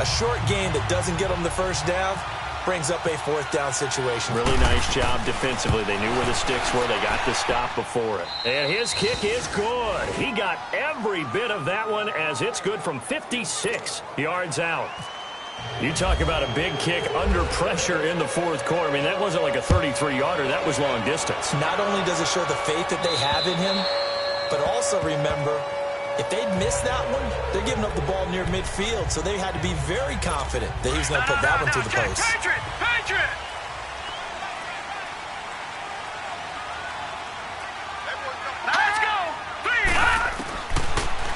A short gain that doesn't get them the first down brings up a 4th down situation. Really nice job defensively. They knew where the sticks were. They got the stop before it. And his kick is good. He got every bit of that one as it's good from 56 yards out. You talk about a big kick under pressure in the 4th quarter. I mean, that wasn't like a 33-yarder. That was long distance. Not only does it show the faith that they have in him, but also remember, if they'd missed that one, they're giving up the ball near midfield, so they had to be very confident that he was going to put that one through the post. Patriot! Let's go!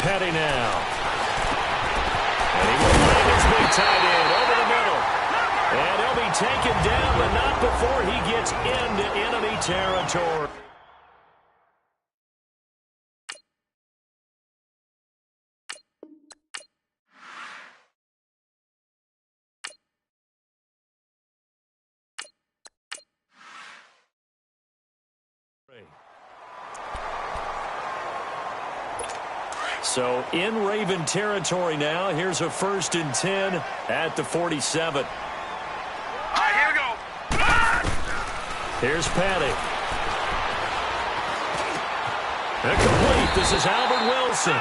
Petty now. And he will find his big tight end over the middle. And he'll be taken down, but not before he gets into enemy territory. So in Raven territory now. Here's a 1st and 10 at the 47. All right, here we go. Here's Paddock. Incomplete. This is Albert Wilson.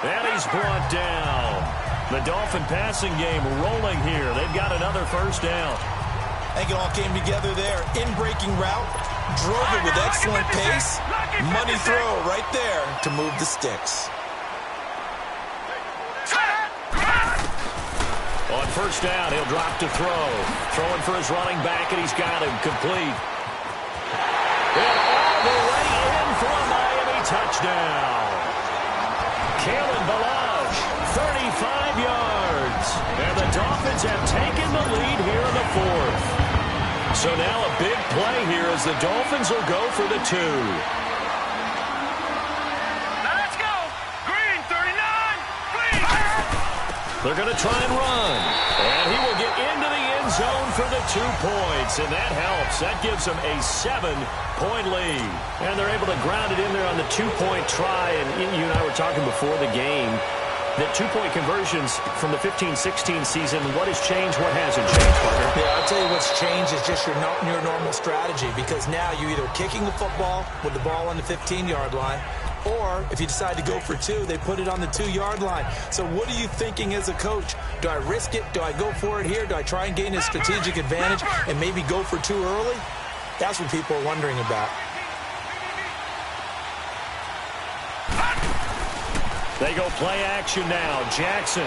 And he's brought down. The Dolphin passing game rolling here. They've got another 1st down. I think it all came together there. In-breaking route. Drove it with excellent pace. Money throw right there to move the sticks. On 1st down, he'll drop to throw. Throwing for his running back, and he's got him complete. And all the way in for a Miami touchdown. Kalen Ballage, 35 yards. And the Dolphins have taken the lead here in the 4th. So now a big play here as the Dolphins will go for the 2. Now let's go. Green, 39. Green. They're going to try and run. And he will get into the end zone for the 2 points. And that helps. That gives them a 7-point lead. And they're able to ground it in there on the 2-point try. And you and I were talking before the game that 2-point conversions from the 15-16 season, what has changed, what hasn't changed, partner? Yeah, I'll tell you what's changed is just your normal strategy, because now you're either kicking the football with the ball on the 15-yard line, or if you decide to go for 2, they put it on the 2-yard line. So what are you thinking as a coach? Do I risk it? Do I go for it here? Do I try and gain a strategic advantage and maybe go for 2 early? That's what people are wondering about. They go play action now. Jackson.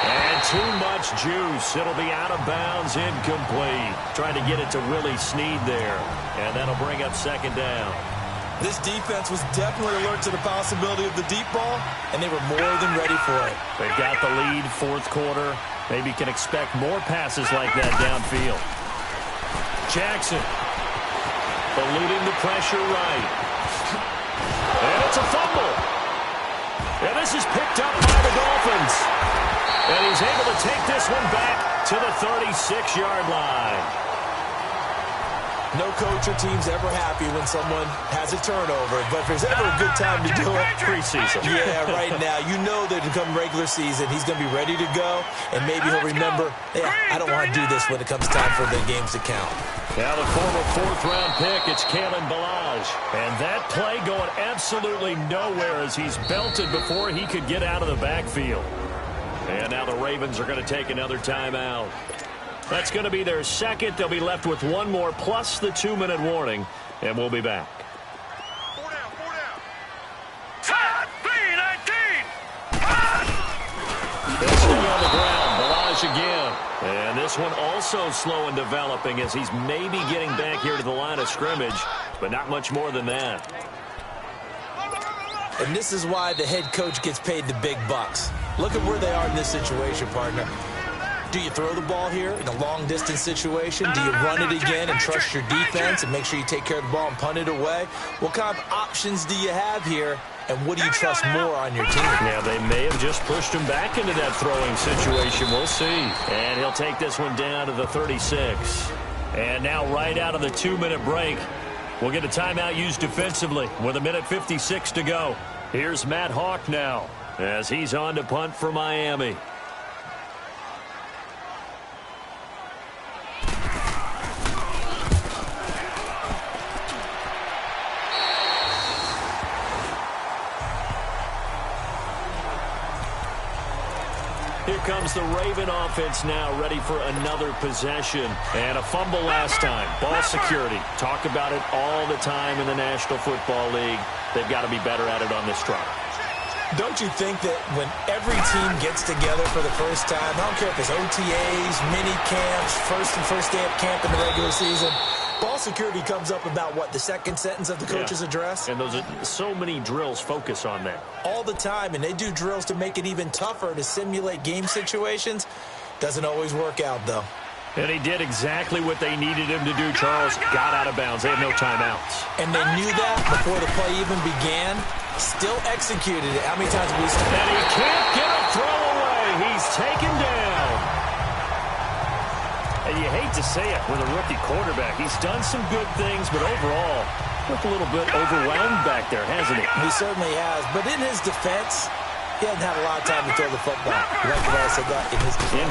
And too much juice. It'll be out of bounds, incomplete. Trying to get it to Willie Snead there. And that'll bring up 2nd down. This defense was definitely alert to the possibility of the deep ball, and they were more than ready for it. They've got the lead, 4th quarter. Maybe can expect more passes like that downfield. Jackson. Eluding the pressure right. And it's a fumble. And this is picked up by the Dolphins. And he's able to take this one back to the 36-yard line. No coach or team's ever happy when someone has a turnover, but if there's ever a good time to do it, preseason. Yeah, right now. You know that come regular season, he's going to be ready to go, and maybe he'll remember, yeah, I don't want to do this when it comes time for the games to count. Now the former 4th-round pick, it's Kalen Ballage. And that play going absolutely nowhere as he's belted before he could get out of the backfield. And now the Ravens are going to take another timeout. That's going to be their 2nd. They'll be left with 1 more plus the 2-minute warning, and we'll be back. 4 down, 4 down. Top 3-19. They'll stay on the ground. Ballage again. And this one also slow and developing as he's maybe getting back here to the line of scrimmage, but not much more than that. And this is why the head coach gets paid the big bucks. Look at where they are in this situation, partner. Do you throw the ball here in a long-distance situation? Do you run it again and trust your defense and make sure you take care of the ball and punt it away? What kind of options do you have here, and what do you trust more on your team? Now, they may have just pushed him back into that throwing situation. We'll see. And he'll take this one down to the 36. And now right out of the 2-minute break, we'll get a timeout used defensively with 1:56 to go. Here's Matt Hawk now as he's on to punt for Miami. Here comes the Raven offense now, ready for another possession. And a fumble last time. Ball security. Talk about it all the time in the National Football League. They've got to be better at it on this drive. Don't you think that when every team gets together for the first time, I don't care if it's OTAs, mini camps, first day of camp in the regular season, ball security comes up about, what, the second sentence of the coach's address? And those are so many drills focus on that. All the time, and they do drills to make it even tougher to simulate game situations. Doesn't always work out, though. And he did exactly what they needed him to do, Charles. Got out of bounds. They have no timeouts. And they knew that before the play even began. Still executed it. How many times have we seen? And he can't get a throw away. He's taken down. And you hate to say it with a rookie quarterback. He's done some good things, but overall, looked a little bit overwhelmed back there, hasn't he? He certainly has. But in his defense, he hasn't had a lot of time to throw the football. You like the way I said that? In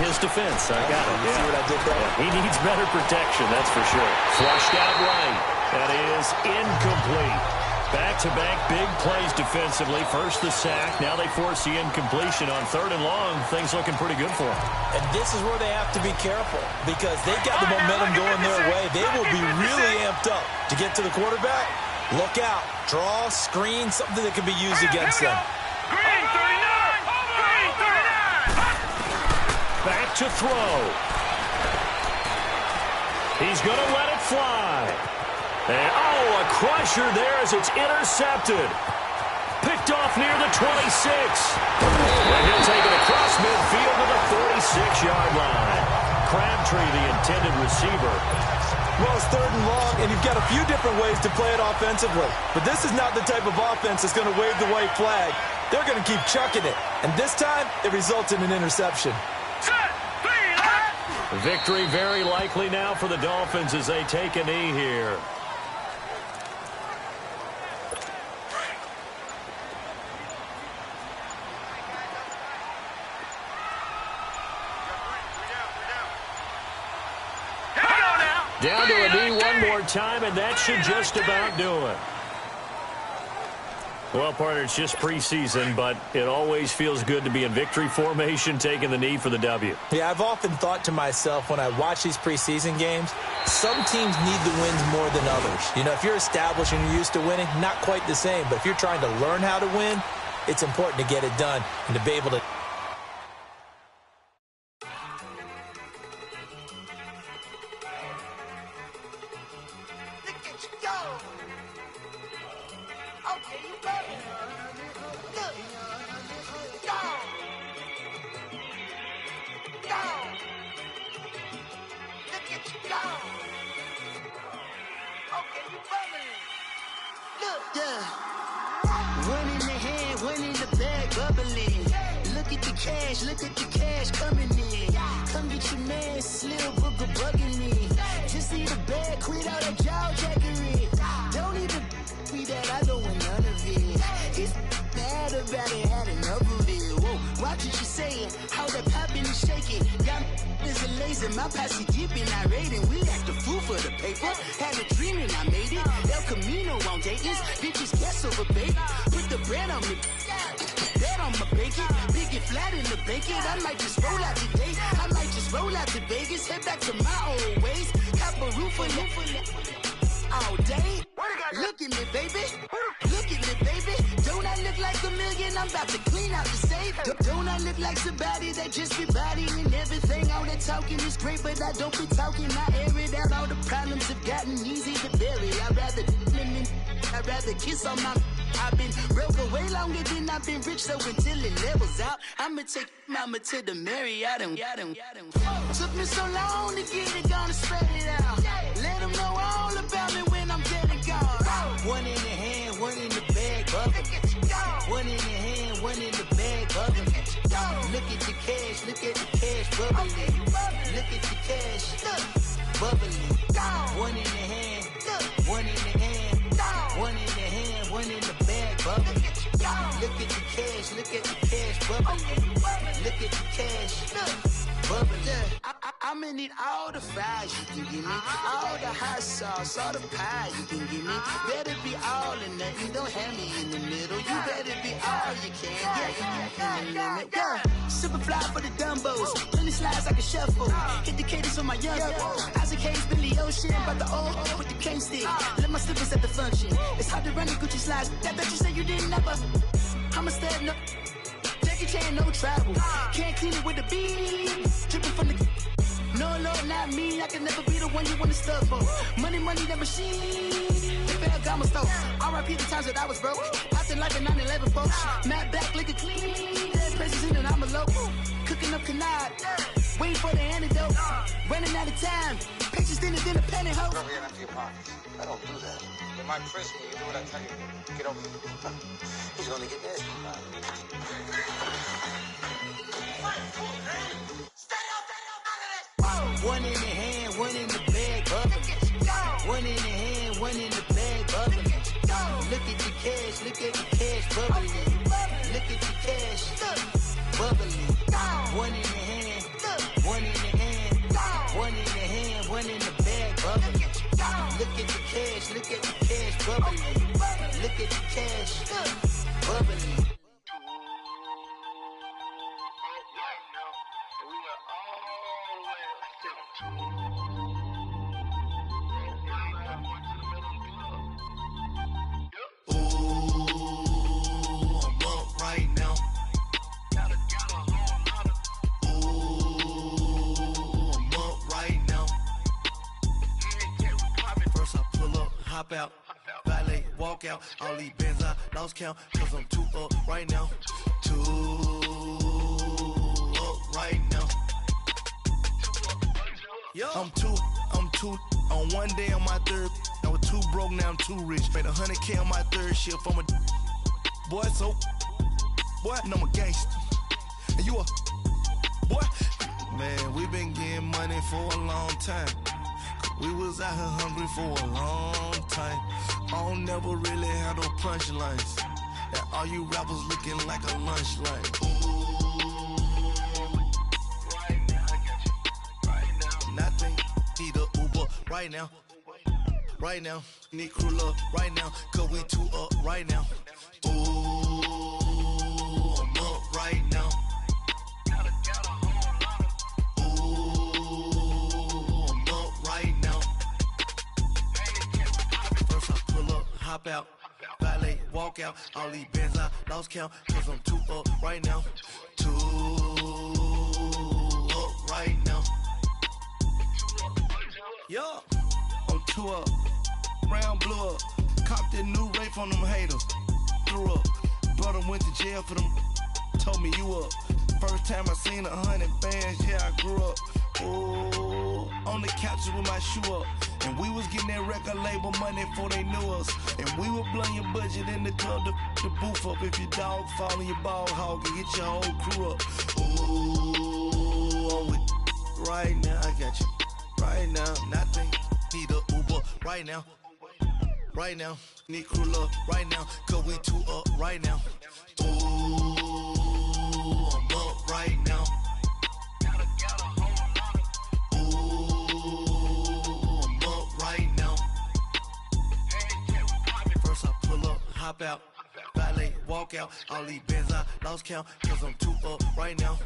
his defense. I got it. You see what I did there? Yeah, he needs better protection, that's for sure. Flushed out right. That is incomplete. Back-to-back big plays defensively. First the sack. Now they force the incompletion on 3rd and long. Things looking pretty good for them. And this is where they have to be careful because they've got the momentum going their way. They will be really amped up to get to the quarterback. Look out. Draw, screen, something that can be used against them. Green 39! Green 39! Back to throw. He's going to let it fly. And, a crusher there as it's intercepted. Picked off near the 26. And he'll take it across midfield to the 46-yard line. Crabtree, the intended receiver. Well, it's 3rd and long, and you've got a few different ways to play it offensively. But this is not the type of offense that's going to wave the white flag. They're going to keep chucking it. And this time, it results in an interception. Victory very likely now for the Dolphins as they take a knee here. Down to a knee one more time, and that should just about do it. Well, partner, it's just preseason, but it always feels good to be in victory formation, taking the knee for the W. Yeah, I've often thought to myself when I watch these preseason games, some teams need the wins more than others. You know, if you're established and you're used to winning, not quite the same. But if you're trying to learn how to win, it's important to get it done and to be able to. Look at the cash coming in. Come get your man, Slim Booker bugging me. Just see the bag, quit all that jaw jackery. Don't even be that, I don't want none of it. He's mad about it, had enough of it. Whoa, watch what you saying, how that poppin' and shaking. Y'all is a lazy, my posse deep and I raiding. We act the fool for the paper. Had a dream and I made it. El Camino on Dayton's, bitches guess over baby. Put the bread on me. Bet on my bacon, big and flat in the bacon. I might just roll out today. I might just roll out to Vegas, head back to my old ways. Cop a roof for all day. Look at me, baby. Look at me, baby. Don't I look like a million? I'm about to clean out the safe. Don't I look like somebody that just be bodying everything? All that talking is great, but I don't be talking. I air it out. All the problems have gotten easy to bury. I'd rather kiss on my. I've been broke way longer than I've been rich, so until it levels out, I'ma take mama to the Marriott and took me so long to get it, gonna spread it out. Let them know all about me when I'm dead and gone. One in the hand, one in the bag, bubble. One in the hand, one in the bag, bubble. Look at the cash, bubbling. Look at the cash, bubbling. One in the hand, one in the hand, one in the hand, one in the bag, bubbling. Look at the cash, bubbling. Look at the cash, bubbling. I'ma need all the fries you can give me, all the hot sauce, all the pie you can give me. Better be all or nothing, don't have me in the middle. You better be all you can, yeah. Super fly for the Dumbos, plenty slides like a shuffle. Hit the cadence for my young Isaac Hayes, Billy Ocean, but the old with the cane stick. Let my slippers at the function. It's hard to run the Gucci slides. That bet you say you didn't never. I'm a step no. Jackie Chan, no travel. Can't clean it with the beat. Dripping from the. No, Lord, not me. I can never be the one you want to stuff for. Money, that machine. Ferragamo store. R.I.P. the times that I was broke. Acting like a 9/11 folks. Matte back, liquor clean. Dead presents in and I'm a local. Cooking up canard. Waiting for the antidote. Running out of time. Pictures thinner than a pantyhose. Over here and empty your pockets. I don't do that. You might frisk me. You do what I tell you. Get over here. He's gonna get nasty. One in the hand, one in the bag, bubbling. One in the hand, one in the bag, bubbling. Look at the cash, look at the cash, bubbling. Look at the cash, bubbling. One in the hand, one in the hand, one in the hand, one in the bag, bubbling. Look at the cash, look at the cash, bubbling. Look at the cash, bubbling. Hop out, valet, walk out, all these bands I lost count, cause I'm too up right now, too up right now. I'm too, on one day on my third, I was too broke, now I'm too rich, made 100K on my third shift, I'm a boy, so, boy, and I'm a gangster, and you a, boy, man, we been getting money for a long time. We was out here hungry for a long time. I don't never really have no punchlines. And all you rappers looking like a lunch line. Ooh, right now, I got you. Right now, nothing. Need a Uber right now. Right now, need crew up right now. Cause we too up right now. Ooh, I'm up right now. Hop out, valet, walk out, all these bands I lost count, cause I'm too up right now, too up right now. Yo, I'm too up, round blew up, copped that new rape on them haters, threw up, brother went to jail for them, told me you up, first time I seen 100 bands, yeah I grew up, ooh, on the couches with my shoe up. And we was getting that record label money before they knew us. And we would blow your budget in the club to boof up. If your dog fall in your ball hog and get your whole crew up. Ooh, I'm with right now, I got you. Right now, nothing. Need a Uber right now. Right now, need crew love right now. Cause we too up right now. Ooh, I'm up right now. Hop out, valet, walk out, all these bands I lost count, cause I'm too up right now,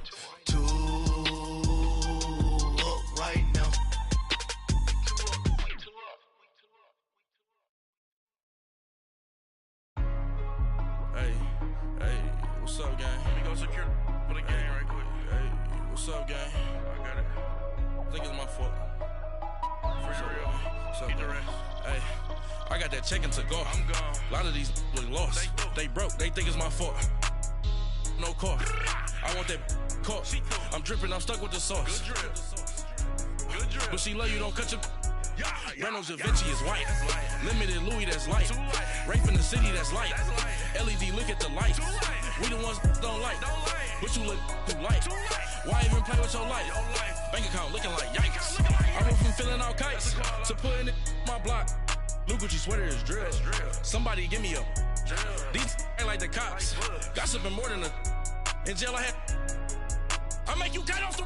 too up right now. Hey, what's up, gang? Let me go secure for the game right quick. Hey, what's up, gang? I got it. I think it's my fault. For real. What's up, man? Hey. I got that check-in to go. I'm gone. A lot of these look lost. They broke. They think it's my fault. No car. I want that caught. I'm dripping. I'm stuck with the sauce. Good drip. But she love you. Don't cut your. Reynolds Da Vinci is white. Limited Louis, that's light. Rape in the city, that's light. LED, look at the lights. We the ones don't like. But you look too light. Why even play with your life? Bank account looking like yikes. I went from filling out kites to putting it my block. Blue Gucci sweater is drill. Somebody give me a. These ain't like the cops. Gossiping more than a. In jail I had. I make you cut off the.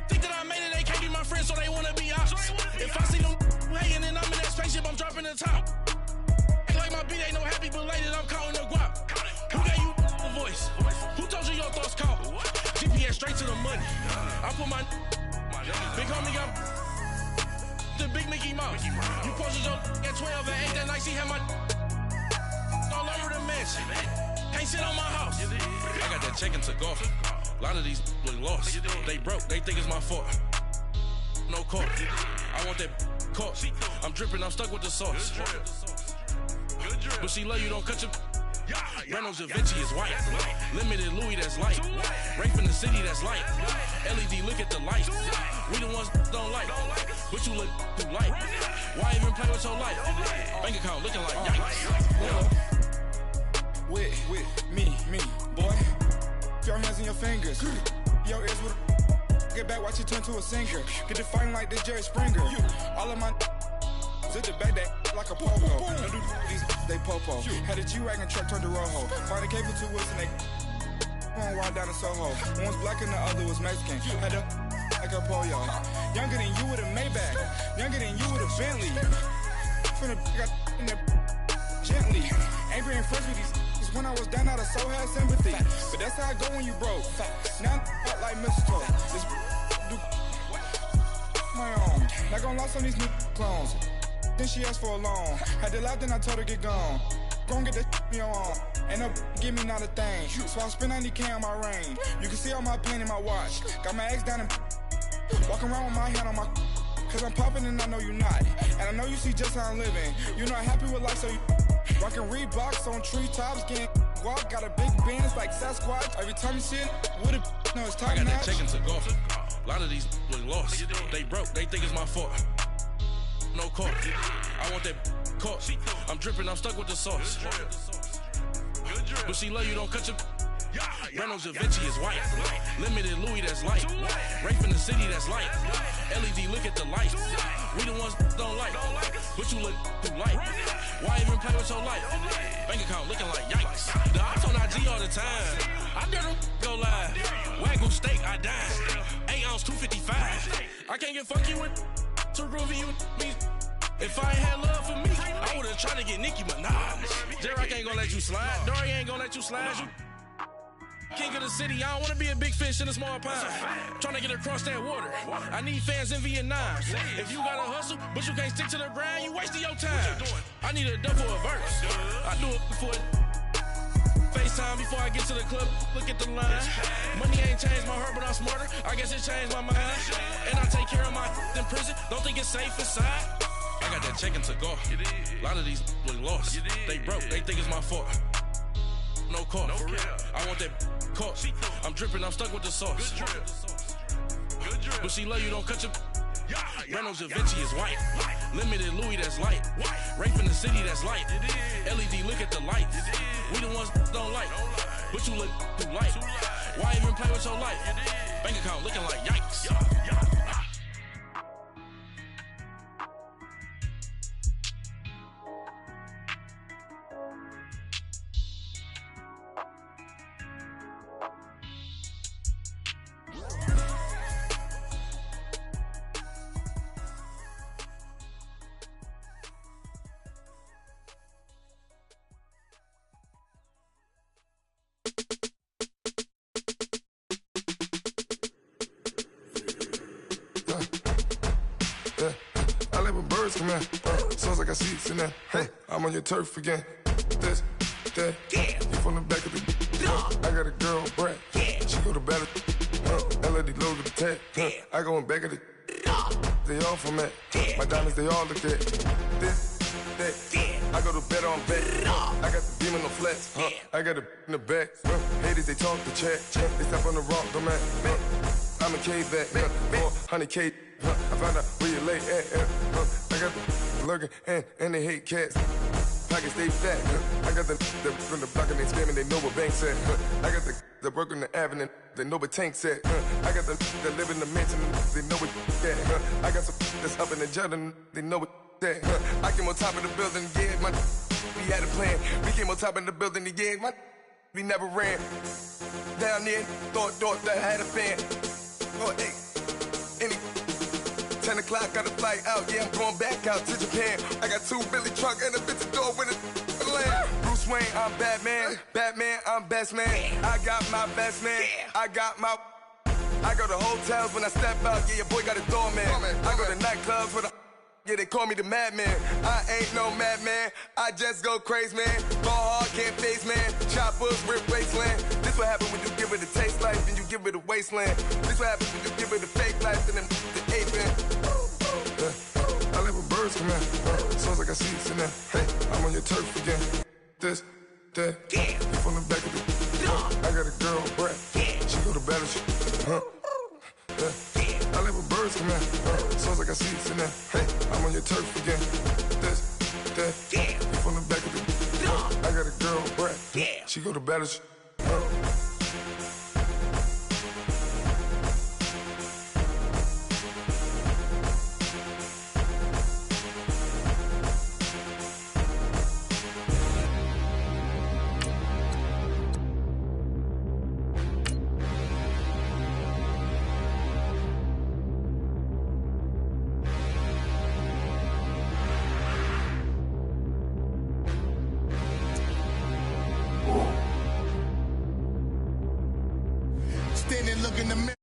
Think that I made it, they can't be my friends, so they wanna be ops. If I see them hating and I'm in that spaceship, I'm dropping the top. Ain't like my beat ain't no happy belated, I'm counting the guap. Who gave you the voice? Who told you your thoughts count? GPS straight to the money. I put my big homie got the big Mickey Mouse. You posted your at 12 and 8 that night, she had my all over the mansion. Can't sit on my house. I got that check-in to golf. A lot of these look lost. They broke, they think it's my fault. No car. I want that caught. I'm dripping, I'm stuck with the sauce. But she love you, don't cut your. Reynolds Da Vinci is white. Limited Louis, that's light. Rape in the city, that's light. LED, look at the lights. We the ones don't like. But you look too light. Why even play with your life? Bank account looking like yikes. With me, boy. Your hands and your fingers. Your ears with get back, watch it turn to a singer. Get to fighting like this Jerry Springer. All of my zip the back that like a pogo. No do these they popo. Had a G-Wagon truck turned to Rojo. Find a cable 2 wheels and they one ride down to Soho. One was black and the other was Mexican. Had a like a pollo. Younger than you with a Maybach. Younger than you with a Bentley. From the got in the gently. Angry and friends with these when I was down out of so had sympathy. But that's how I go when you broke. Now I'm like mistletoe. This do my own. Not gonna lost on these new clones. Then she asked for a loan. Had to laugh, then I told her get gone. Gon' get that me on. Ain't no give me not a thing. So I spend 90K on my range. You can see all my pain in my watch. Got my ex down and walking around with my hand on my. Cause I'm popping and I know you not. And I know you see just how I'm living. You're not happy with life, so you rockin' Reeboks on treetops, getting guap. Got a big band, it's like Sasquatch. Every time you see it, with it, no, it's top notch. I got that chicken to go. A lot of these was lost. They broke, they think it's my fault. No court. I want that court. I'm dripping, I'm stuck with the sauce. But she love you, don't cut your. Reynolds Da Vinci is white. Limited Louis, that's light. Rape in the city, that's light. LED, look at the lights. We the ones don't like. But you look too light. Why even play with your life? Bank account looking like yikes. The ops on IG all the time. I dare them go live. Wagyu steak, I dine. 8 ounce, 255. I can't get funky with too groovy you me. If I ain't had love for me, I would've tried to get Nicki Minaj. Derek ain't gonna let you slide. Dory ain't gonna let you slide. You king of the city, I don't wanna be a big fish in a small pond. Trying to get across that water. I need fans in Vietnam. If you gotta hustle, but you can't stick to the grind, you wasting your time. I need a double a verse. I do it before FaceTime before I get to the club. Look at the line. Money ain't changed my heart, but I'm smarter. I guess it changed my mind. And I take care of my in prison. Don't think it's safe inside. I got that chicken to go. A lot of these was lost. They broke, they think it's my fault. No court. I want that court. I'm dripping, I'm stuck with the sauce. But she love you, don't cut your. Reynolds Da Vinci is white. Limited Louis, that's light. Rape in the city, that's light. LED, look at the lights. We the ones don't like. But you look too light. Why even play with your life? Bank account looking like yikes. Come in, sounds like I see it's in there. Hey, I'm on your turf again. This, that, you from the back of the. I got a girl, Brad. She go to battle. LED low to the tag. I go in back of the. They all from that. My diamonds, they all look at. This, that. I go to bed on bed. I got the beam on the flats. I got it in the back. Haters, they talk the chat. They step on the rock, the man. I'm a cave back. 400K. I found out where you lay at. I got the lurking and they hate cats. Pockets stay fat. I got the from the block and they scamming, they know what banks at. I got the work on the avenue, they know what tanks at. I got the that live in the mansion, they know what that. I got some that's up in the judging, they know what that. I came on top of the building, yeah, my we had a plan. We came on top of the building, yeah, my we never ran. Down there, thought that had a fan. Oh, hey, any 10 o'clock, got a flight out, yeah, I'm going back out to Japan. I got 2 Billy truck and a bitch door with a land. Bruce Wayne, I'm Batman. Batman, I'm best man. I got my best man. I got my. I go to hotels when I step out, yeah, your boy got a doorman. I go to nightclubs with a. Yeah, they call me the madman. I ain't no madman. I just go crazy, man. Ball hard, can't face, man. Choppers, rip wasteland. This what happen when you give it a taste life and you give it a wasteland. This what happens when you give it a fake life and then the ape in. I live with birds come in. Sounds like I see it's in there. Hey, I'm on your turf again. This, that, you from the back of the. I got a girl, Brad. She go to battle. I live with birds come in. Sounds like I see it's in there. Hey, I'm on your turf again. This, that, you from the back of the. I got a girl, Brad. She go to battle. stand and look in the mirror.